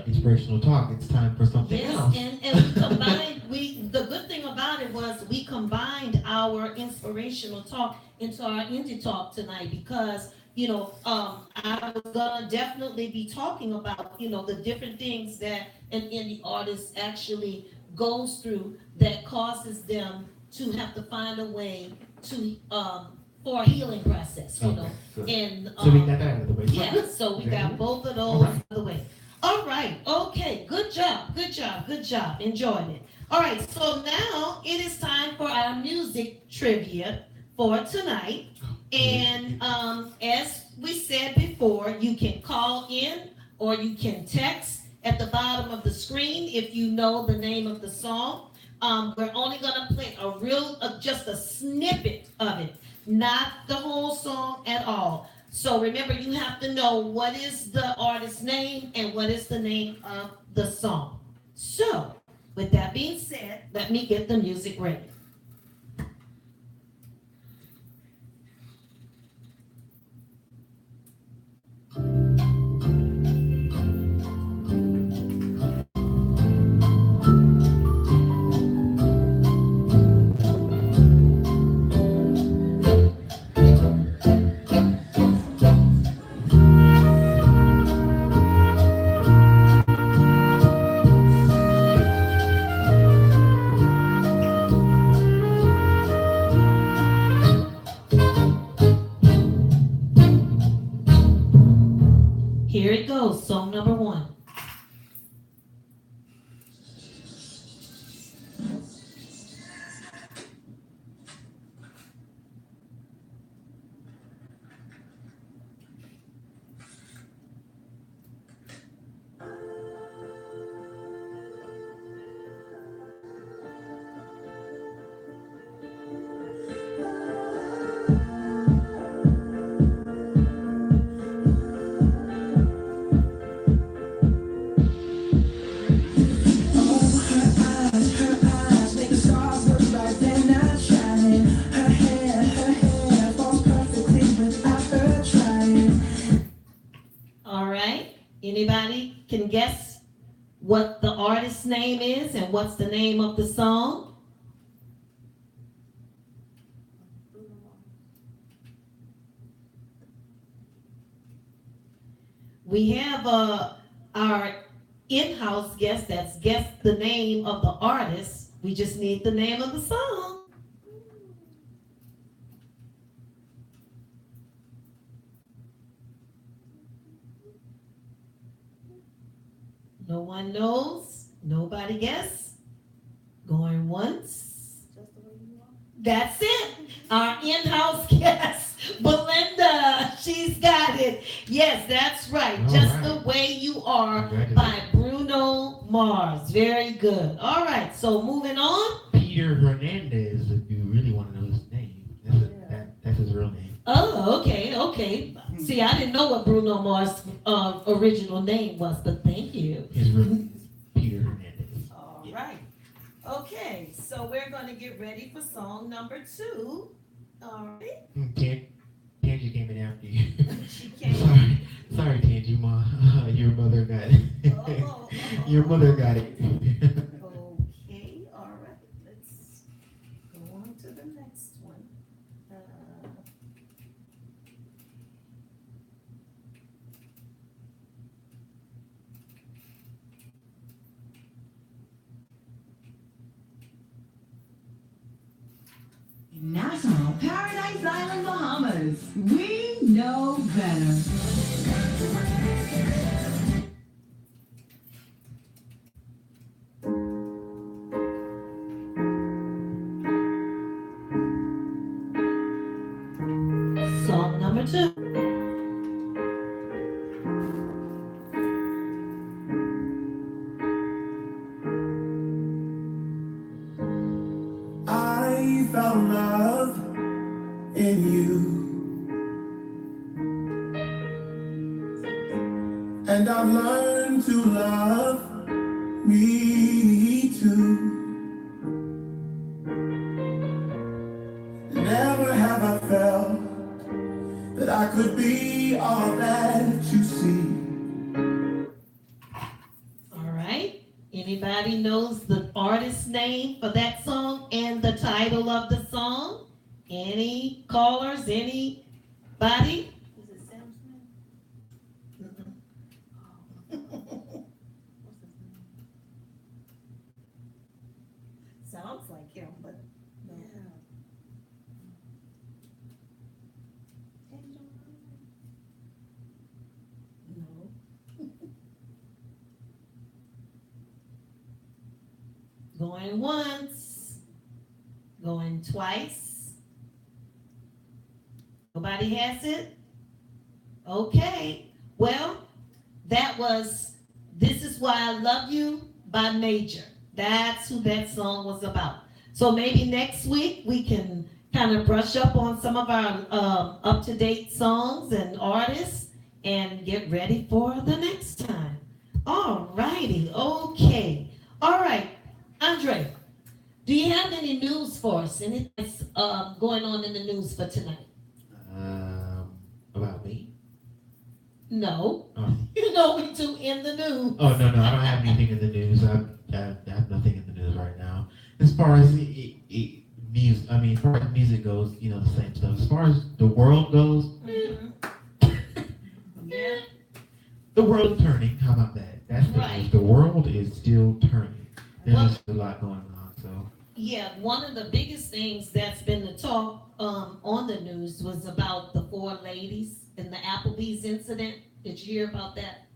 inspirational talk. It's time for something else. And we combined, the good thing about it was we combined our inspirational talk into our indie talk tonight, because I was gonna definitely be talking about, the different things that an indie artist actually goes through that causes them to have to find a way to for a healing process, Good. And so we got that out of the way. yeah, so we got both of those out of the way. All right, okay, good job. Enjoying it. All right, so now it is time for our music trivia for tonight. And as we said before, you can call in or you can text at the bottom of the screen if you know the name of the song. We're only gonna play just a snippet of it, not the whole song at all. So remember, you have to know what is the artist's name and what is the name of the song. So, with that being said, let me get the music ready. can guess what the artist's name is and what's the name of the song? We have our in-house guest that's guessed the name of the artist. We just need the name of the song. No one knows. Nobody guess. Going once. Just the way you are. That's it. Our in-house guest, Belinda. She's got it. Yes, that's right. All Just right. the way you are Congratulations. by Bruno Mars. Very good. All right. So moving on. Peter Hernandez, if you really want to know his name. That's his real name. Oh, okay, okay. See, I didn't know what Bruno Mars' original name was, but thank you. His real name is Peter Hernandez. All right. Okay, so we're going to get ready for song number 2. All right. Tangy came in after you. She came. Sorry, Tangy, Ma. Your mother got it. Your mother got it. Okay, all right. Let's go on to the next one. Nassau, Paradise Island, Bahamas. We know better. Song number 2. I found love in you, and I've learned to love me too. Never have I felt that I could be all that you see. All right. Anybody knows the artist's name for that song and the title of the song? Any callers? Anybody? Is it Sam Smith? What's his name? Sounds like him, but no. Yeah. Change your mind. No. Going once. Going twice. Nobody has it? Okay. Well, that was This Is Why I Love You by Major. That's who that song was about. So maybe next week we can kind of brush up on some of our up-to-date songs and artists and get ready for the next time. All righty. Okay. All right. Andre, do you have any news for us? Anything that's going on in the news for tonight? About me? No. Oh. You know we do in the news. Oh, no, I don't have anything in the news. I have nothing in the news right now. As far as music, as far as music goes, the same stuff. As far as the world goes, Yeah. the world's turning. How about that? That's the Right. news. The world is still turning. There's Well- just a lot going on, so. Yeah, one of the biggest things that's been the talk on the news was about the 4 ladies in the Applebee's incident. Did you hear about that?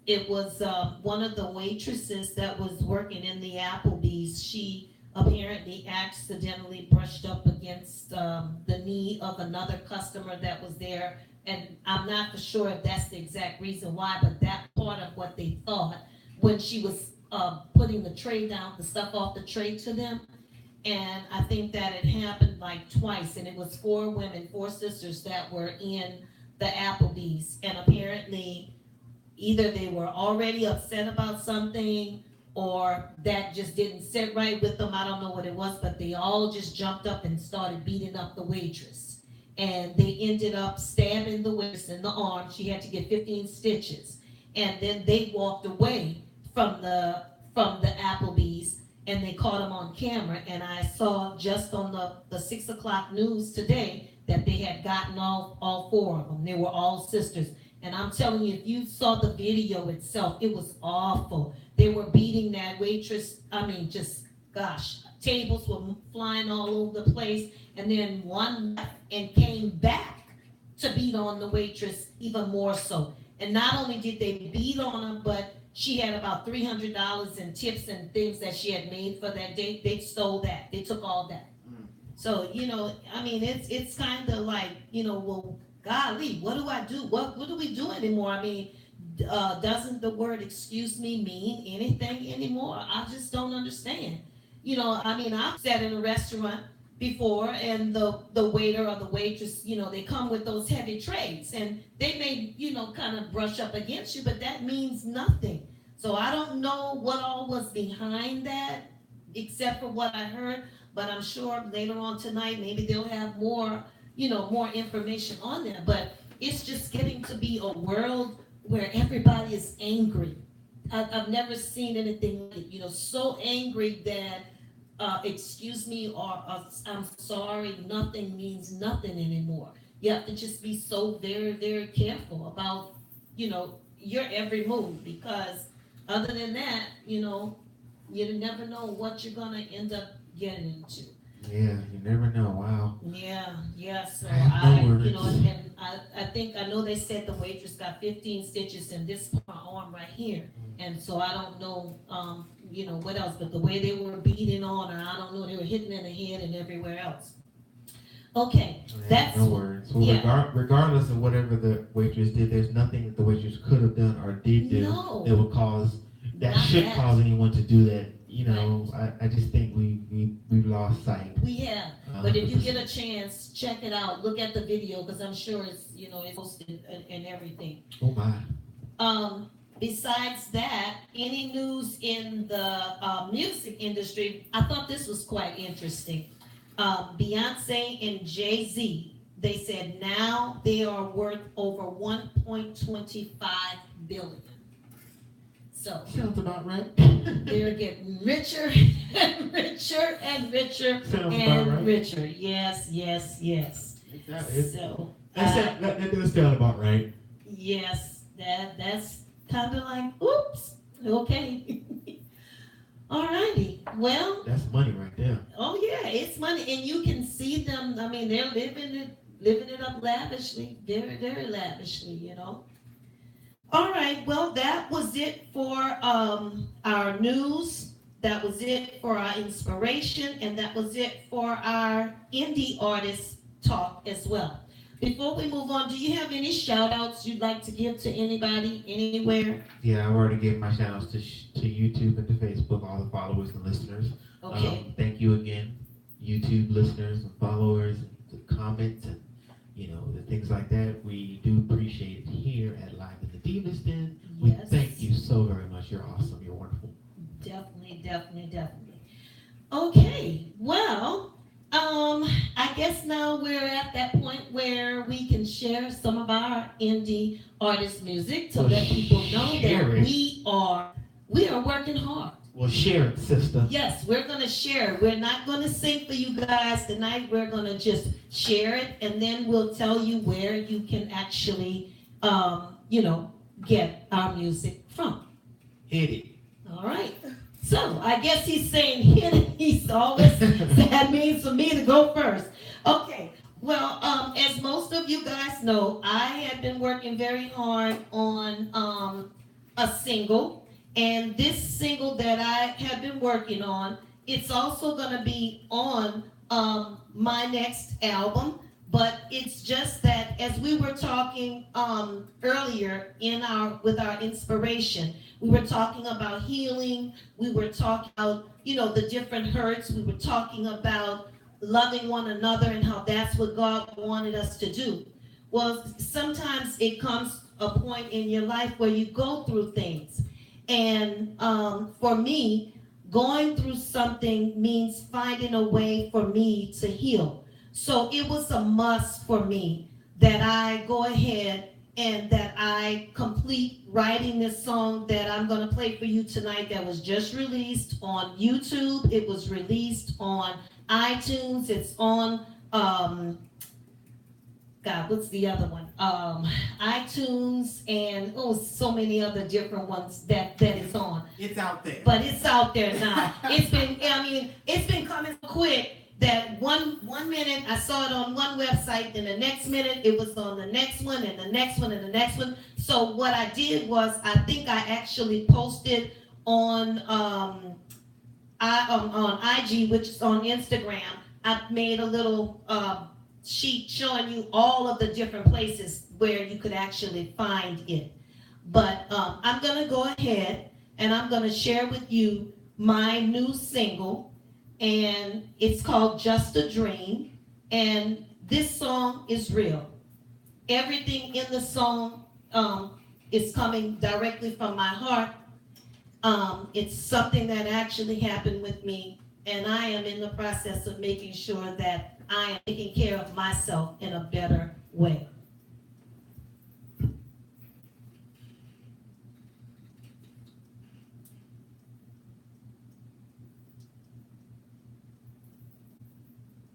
It was one of the waitresses that was working in the Applebee's. She apparently accidentally brushed up against the knee of another customer that was there. And I'm not for sure if that's the exact reason why, but that part of what they thought when she was putting the tray down, the stuff off the tray to them. And I think that it happened like twice, and it was 4 women, 4 sisters that were in the Applebee's. And apparently either they were already upset about something or that just didn't sit right with them. I don't know what it was, but they all just jumped up and started beating up the waitress. And they ended up stabbing the waitress in the arm. She had to get 15 stitches. and then they walked away from the Applebee's, and they caught them on camera. And I saw just on the 6 o'clock news today that they had gotten all four of them. They were all sisters. And I'm telling you, if you saw the video itself, it was awful. They were beating that waitress. I mean, just, gosh, tables were flying all over the place. And then one left and came back to beat on the waitress even more so. And not only did they beat on her, but she had about $300 in tips and things that she had made for that day. They stole that. They took all that. So, I mean, it's kind of like, well, golly, what do I do? What do we do anymore? I mean, doesn't the word excuse me mean anything anymore? I just don't understand. I mean, I've sat in a restaurant before, and the waiter or the waitress, they come with those heavy trays, and they may, kind of brush up against you, but that means nothing. So I don't know what all was behind that, except for what I heard, but I'm sure later on tonight, maybe they'll have more, more information on that. But it's just getting to be a world where everybody is angry. I've never seen anything like it, so angry that excuse me, or I'm sorry, nothing means nothing anymore. You have to just be so very, very careful about, your every move, because other than that, you never know what you're gonna end up getting into. Yeah, you never know. Wow. Yeah. So No worries. and I know they said the waitress got 15 stitches in this arm right here, and so I don't know, what else, but the way they were beating on her, I don't know, they were hitting in the head and everywhere else. Okay, that's no worries. Well, yeah. regardless of whatever the waitress did, there's nothing that the waitress could have done or did do No. that would cause cause anyone to do that. I just think we've lost sight. We have, but if you get a chance, check it out. Look at the video, because I'm sure it's it's posted and everything. Oh my. Besides that, any news in the music industry? I thought this was quite interesting. Beyonce and Jay-Z, they said now they are worth over 1.25 billion. So Sounds about right. they're getting richer and richer and richer Sounds and about right. richer. Yes. Exactly. So That does sound about right. yes, that's kind of like, oops, okay. All righty. Well, That's money right there. oh yeah, it's money, and you can see them. I mean, they're living it up lavishly, very, very lavishly. All right. Well, that was it for our news. That was it for our inspiration, and that was it for our indie artist talk as well. Before we move on, do you have any shout outs you'd like to give to anybody, anywhere? Yeah, I already gave my shout outs to YouTube and to Facebook, all the followers and listeners. Okay. Thank you again, YouTube listeners and followers, and the comments and the things like that. We do appreciate it here at Live in the Divas Den. We Yes. thank you so very much. You're awesome. You're wonderful. Definitely. Okay. Well, I guess now we're at that point where we can share some of our indie artist music to Well, let people know share that it. we are working hard. Well, share it, sister. Yes, we're gonna share. We're not gonna sing for you guys tonight. We're gonna just share it, and then we'll tell you where you can actually, get our music from. Hit it. All right. So I guess he's saying hit it. He's always that means for me to go first. Okay. Well, as most of you guys know, I have been working very hard on a single, and this single that I have been working on, it's also going to be on my next album. But it's just that as we were talking earlier with our inspiration, we were talking about healing. We were talking about, the different hurts. We were talking about loving one another and how that's what God wanted us to do. Well, sometimes it comes a point in your life where you go through things. And for me, going through something means finding a way for me to heal. So it was a must for me that I go ahead and that I complete writing this song that I'm going to play for you tonight that was just released on YouTube. It was released on iTunes. It's on, God, what's the other one? iTunes and, so many other different ones that it's on. It's out there. But it's out there now. It's been coming quick that one minute I saw it on one website, and the next minute it was on the next one, and the next one, and the next one. So what I did was, I think I actually posted on IG, which is on Instagram. I made a little sheet showing you all of the different places where you could actually find it. But I'm gonna go ahead and I'm gonna share with you my new single, and it's called Just a Dream. And this song is real. Everything in the song is coming directly from my heart. It's something that actually happened with me, and I am in the process of making sure that I am taking care of myself in a better way.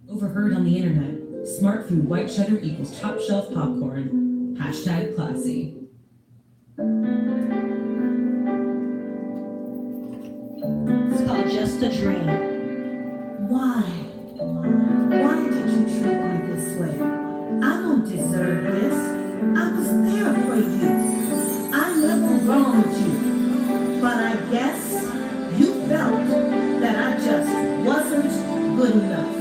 Overheard on the internet, smart food white cheddar equals top shelf popcorn. Hashtag classy. It's called Just a Dream. Why? Why did you treat me this way? I don't deserve this. I was there for you. I never wronged you. But I guess you felt that I just wasn't good enough.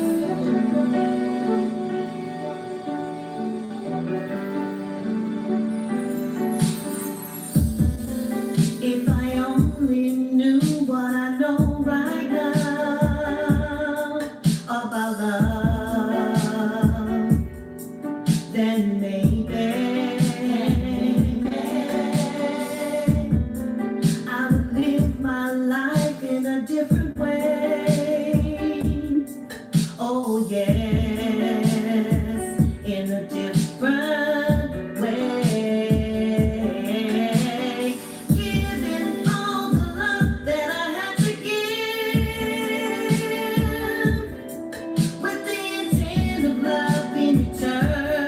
If I only knew what I know right now about love, then maybe I would live my life in a different way. Oh yes, in a different way. Giving all the love that I had to give, with the intent of love in return.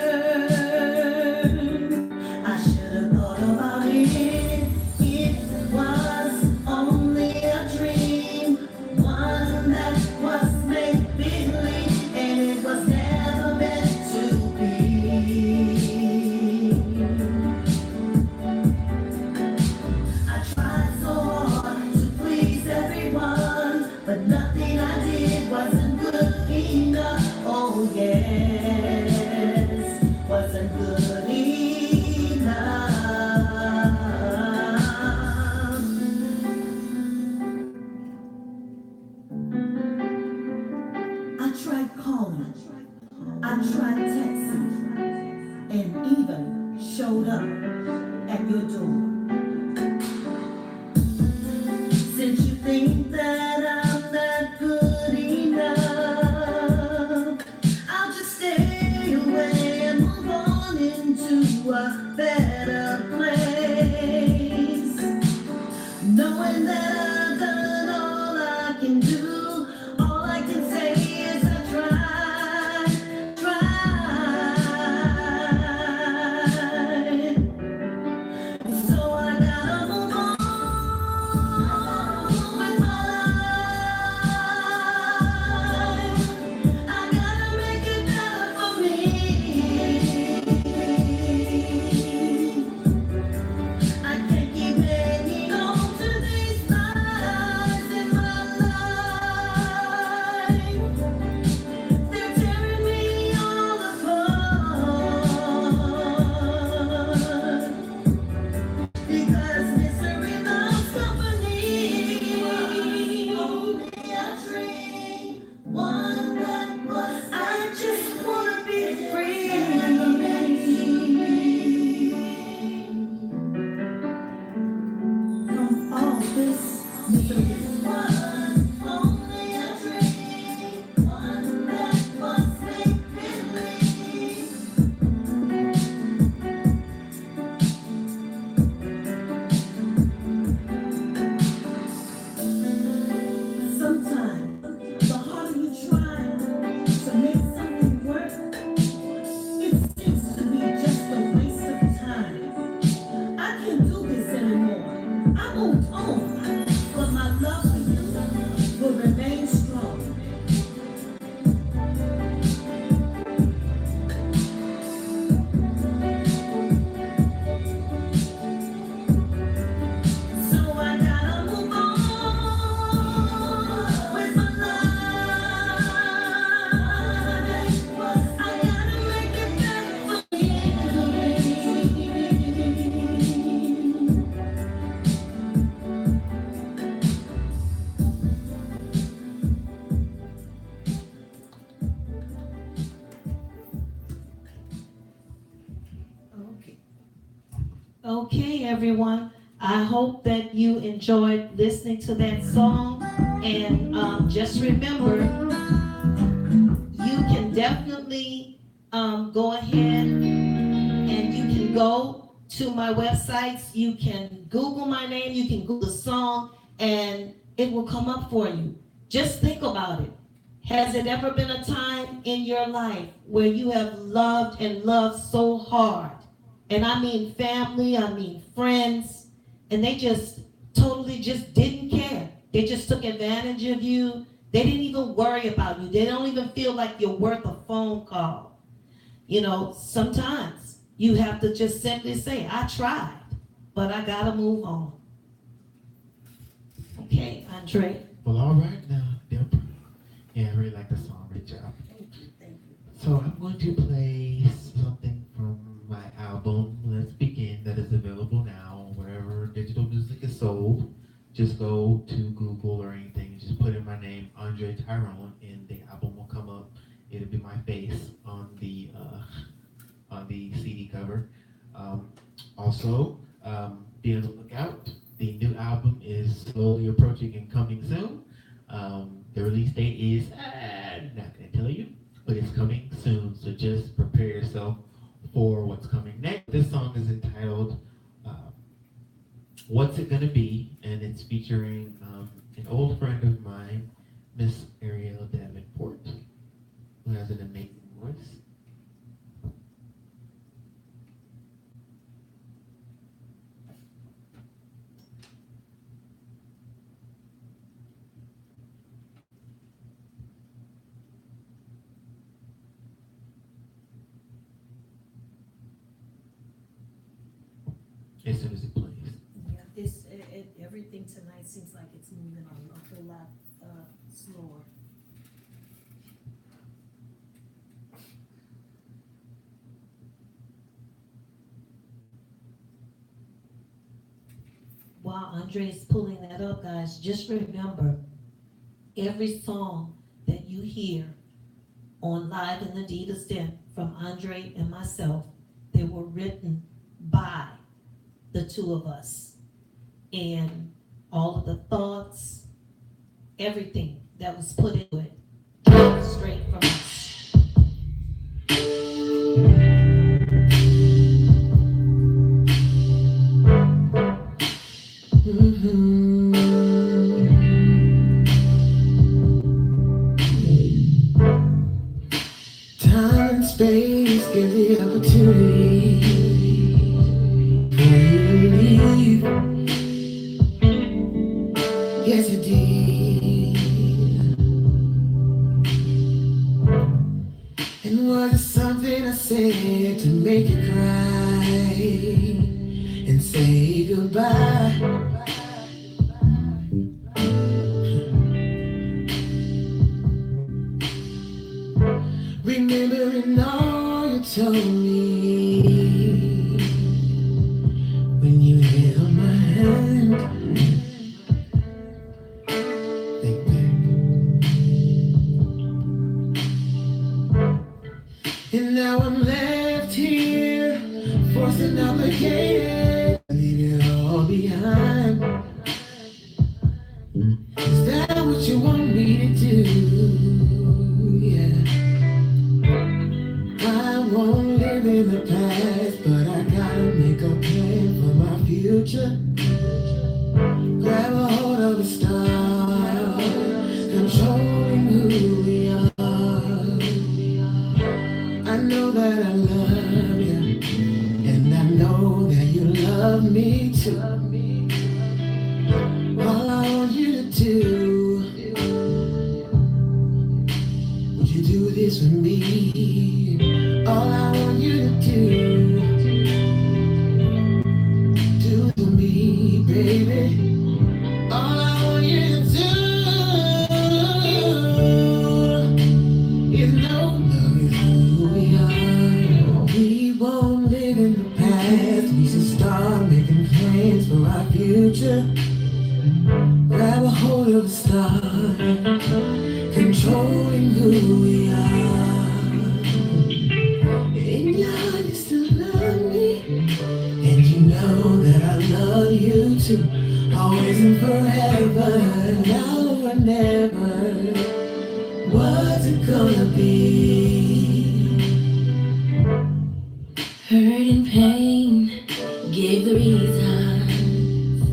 I should have thought about it. It was only a dream, one that was made believe, and it was never meant to be. I tried so hard to please everyone, but nothing I did wasn't good enough. Oh yes, wasn't good enough. I tried calling, I tried texting, and even showed up at your door. Since you think that I'm not good enough, I'll just stay away and move on into a better place. Knowing that I've done all I can do, all I can say is I tried. So Sometimes, the harder you try to make something work, it seems to be just a waste of time. I can't do this anymore. I moved on, but my love for you will remain strong. So I gotta move on with my life. I gotta make it better for you. Okay. Okay, everyone. I hope that you enjoyed listening to that song. And just remember, you can definitely go ahead and you can go to my websites. You can Google my name. You can Google the song, and it will come up for you. Just think about it. Has it ever been a time in your life where you have loved and loved so hard? And I mean family, I mean friends, and they just totally just didn't care. They just took advantage of you. They didn't even worry about you. They don't even feel like you're worth a phone call. You know, sometimes you have to just simply say, I tried, but I gotta move on. Okay, Andre. Well, all right now, Deborah. Yeah, I really like the song. Good job. Thank you, thank you. So I'm going to play something from my album, Let's Begin, that is available now wherever digital music is sold. Just go to Google or anything, and just put in my name, Andre Tyrone, and the album will come up. It'll be my face on the CD cover. Also, be on the lookout. The new album is slowly approaching and coming soon. The release date is, I'm not going to tell you, but it's coming soon. So just prepare yourself for what's coming next. This song is entitled What's It Gonna Be? And it's featuring an old friend of mine, Miss Ariel Davenport, who has an amazing voice. As soon as it plays. Yeah, everything tonight seems like it's moving on a whole lot slower. While Andre is pulling that up, guys, just remember, every song that you hear on Live in the Divas Den from Andre and myself, they were written by the two of us. And all of the thoughts, everything that was put into it, came straight from us. Time and space give the opportunity for you to leave. Yes, you did. And was it something I said to make you cry and say goodbye? Remembering all you told me when you held my hand. Think back. And now I'm left here, forced and obligated. I leave it all behind. Is that what you want me to do? I won't live in the past, but I gotta make a plan for my future. Grab a hold of a star controlling who we are. I know that I love you, and I know that you love me too. All I want you to do, would you do this for me? All I want you to do for me, baby. All I want you to do is know love is who we are. We won't live in the past. We should start making plans for our future. Grab a hold of the stars, controlling who we are. In your heart you still love me, and you know that I love you too. Always and forever, now or never. What's it gonna be? Hurt and pain gave the reason for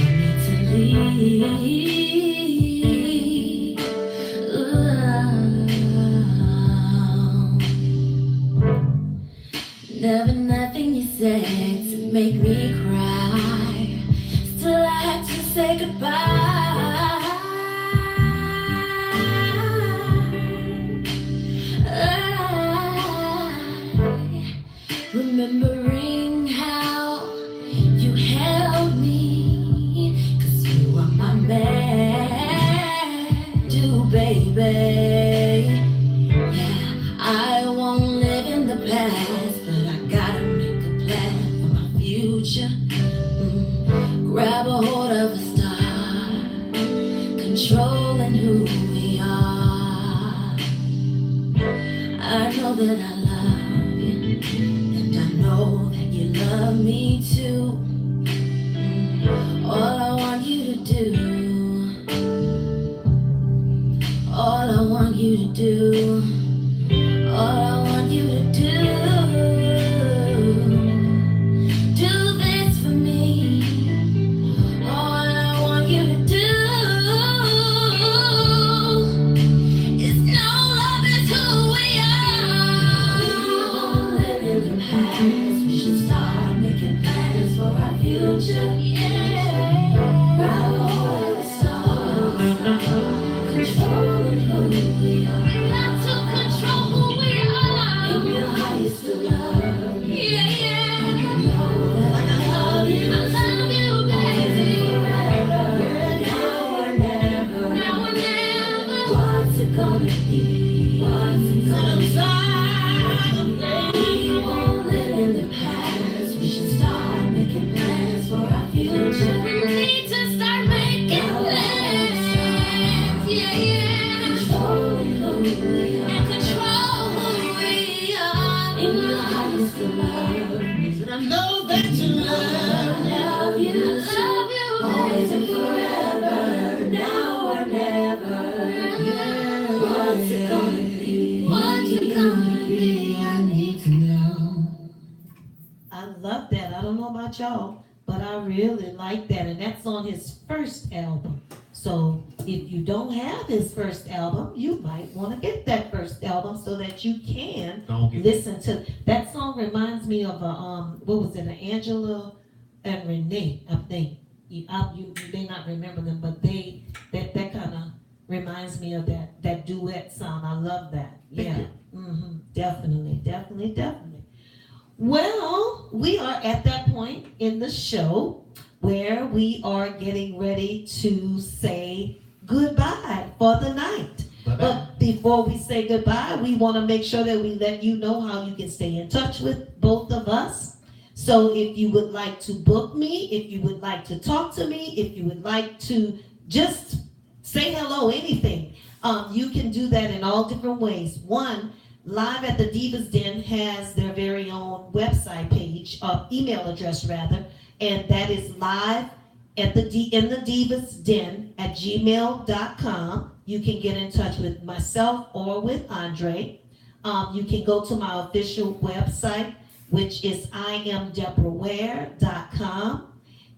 me to leave. Never nothing you said to make me cry. Still I had to say goodbye. Remembering how you held me, 'cause you are my man, too, baby. Yeah, I won't live in the past, but I gotta make a plan for my future. Grab a hold of the star, controlling who we are. I know that I love you, and I know that you love me too. All I want you to do, all I want you to do, all I want you to do, do this for me. All I want you to do is know love is who we are. We won't live in the past. We should start making plans for our future. Yeah, grab a hold of the stars, controlling who we are. We got to control who we are. In your heart you still love me. Yeah, yeah. And you know that I love you. I love you, baby. Forever, now or never. Now or never. What's it gonna be? What's it gonna be? We won't live in the past. We should start making plans for our future. We need to start making plans. Yeah, yeah. Controlling who we are. And control who we are. In your heart you still love me. And I know that you love me. Love you, always and forever, now or never. What's it gonna be? What's it gonna be? I need to know. I love that. I don't know about y'all, but I really like that. And that's on his first album. So if you don't have his first album, you might want to get that first album so that you can Don't get listen to. That song reminds me of what was it, Angela and Renee, I think. You may not remember them, but that kind of reminds me of that duet sound. I love that. Yeah. Definitely. Well, we are at that point in the show where we are getting ready to say goodbye for the night. But before we say goodbye, we want to make sure that we let you know how you can stay in touch with both of us. So if you would like to book me, if you would like to talk to me, if you would like to just say hello, anything, you can do that in all different ways. One, Live at the Divas Den has their very own website page, email address rather, and that is live at in the Divas Den at gmail.com. You can get in touch with myself or with Andre. You can go to my official website, which is IamDeborahWare.com.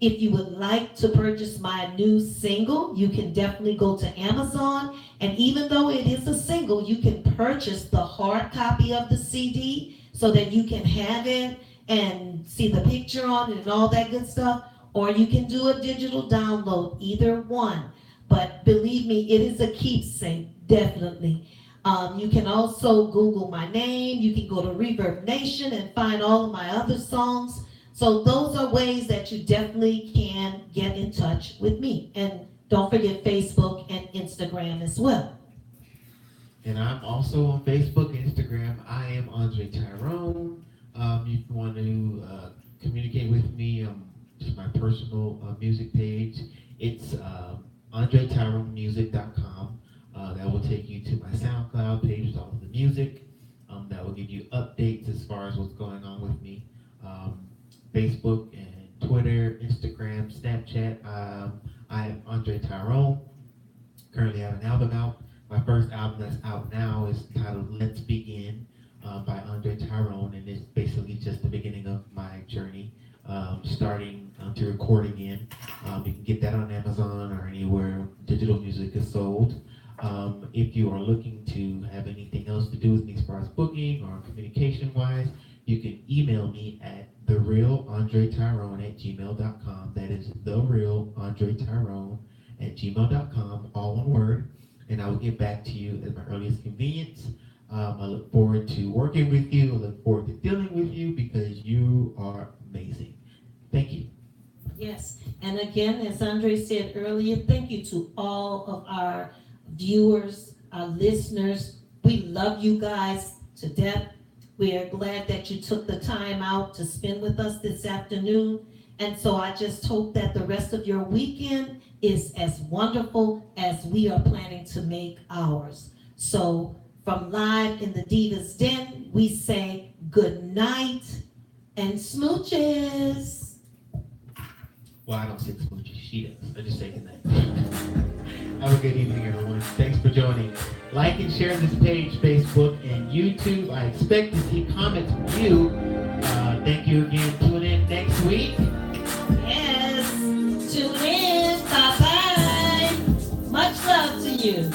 If you would like to purchase my new single, you can definitely go to Amazon. And even though it is a single, you can purchase the hard copy of the CD so that you can have it and see the picture on it and all that good stuff. Or you can do a digital download, either one. But believe me, it is a keepsake, definitely. You can also Google my name. You can go to Reverb Nation and find all of my other songs. So those are ways that you definitely can get in touch with me. And don't forget Facebook and Instagram as well. And I'm also on Facebook and Instagram. I am Andre Tyrone. If you want to communicate with me, just my personal music page. It's AndreTyroneMusic.com. That will take you to my SoundCloud page with all of the music. That will give you updates as far as what's going on with me. Facebook and Twitter, Instagram, Snapchat. I am Andre Tyrone. Currently have an album out. My first album that's out now is titled Let's Begin by Andre Tyrone, and it's basically just the beginning of my journey, starting to record again. You can get that on Amazon or anywhere digital music is sold. If you are looking to have anything else to do with me as far as booking or communication-wise, you can email me at therealAndreTyrone@gmail.com. That is therealAndreTyrone@gmail.com, all one word, and I will get back to you at my earliest convenience. I look forward to working with you. I look forward to dealing with you because you are amazing. Thank you. Yes, and again, as Andre said earlier, thank you to all of our viewers, our listeners. We love you guys to death. We are glad that you took the time out to spend with us this afternoon. And so I just hope that the rest of your weekend is as wonderful as we are planning to make ours. So from live in the Divas Den, we say good night and smooches. Well, I don't say smooches, she does. I just say good night. Have a good evening, everyone. Thanks for joining. Like and share this page, Facebook and YouTube. I expect to see comments from you. Thank you again. Tune in next week. Yes, tune in. Bye-bye. Much love to you.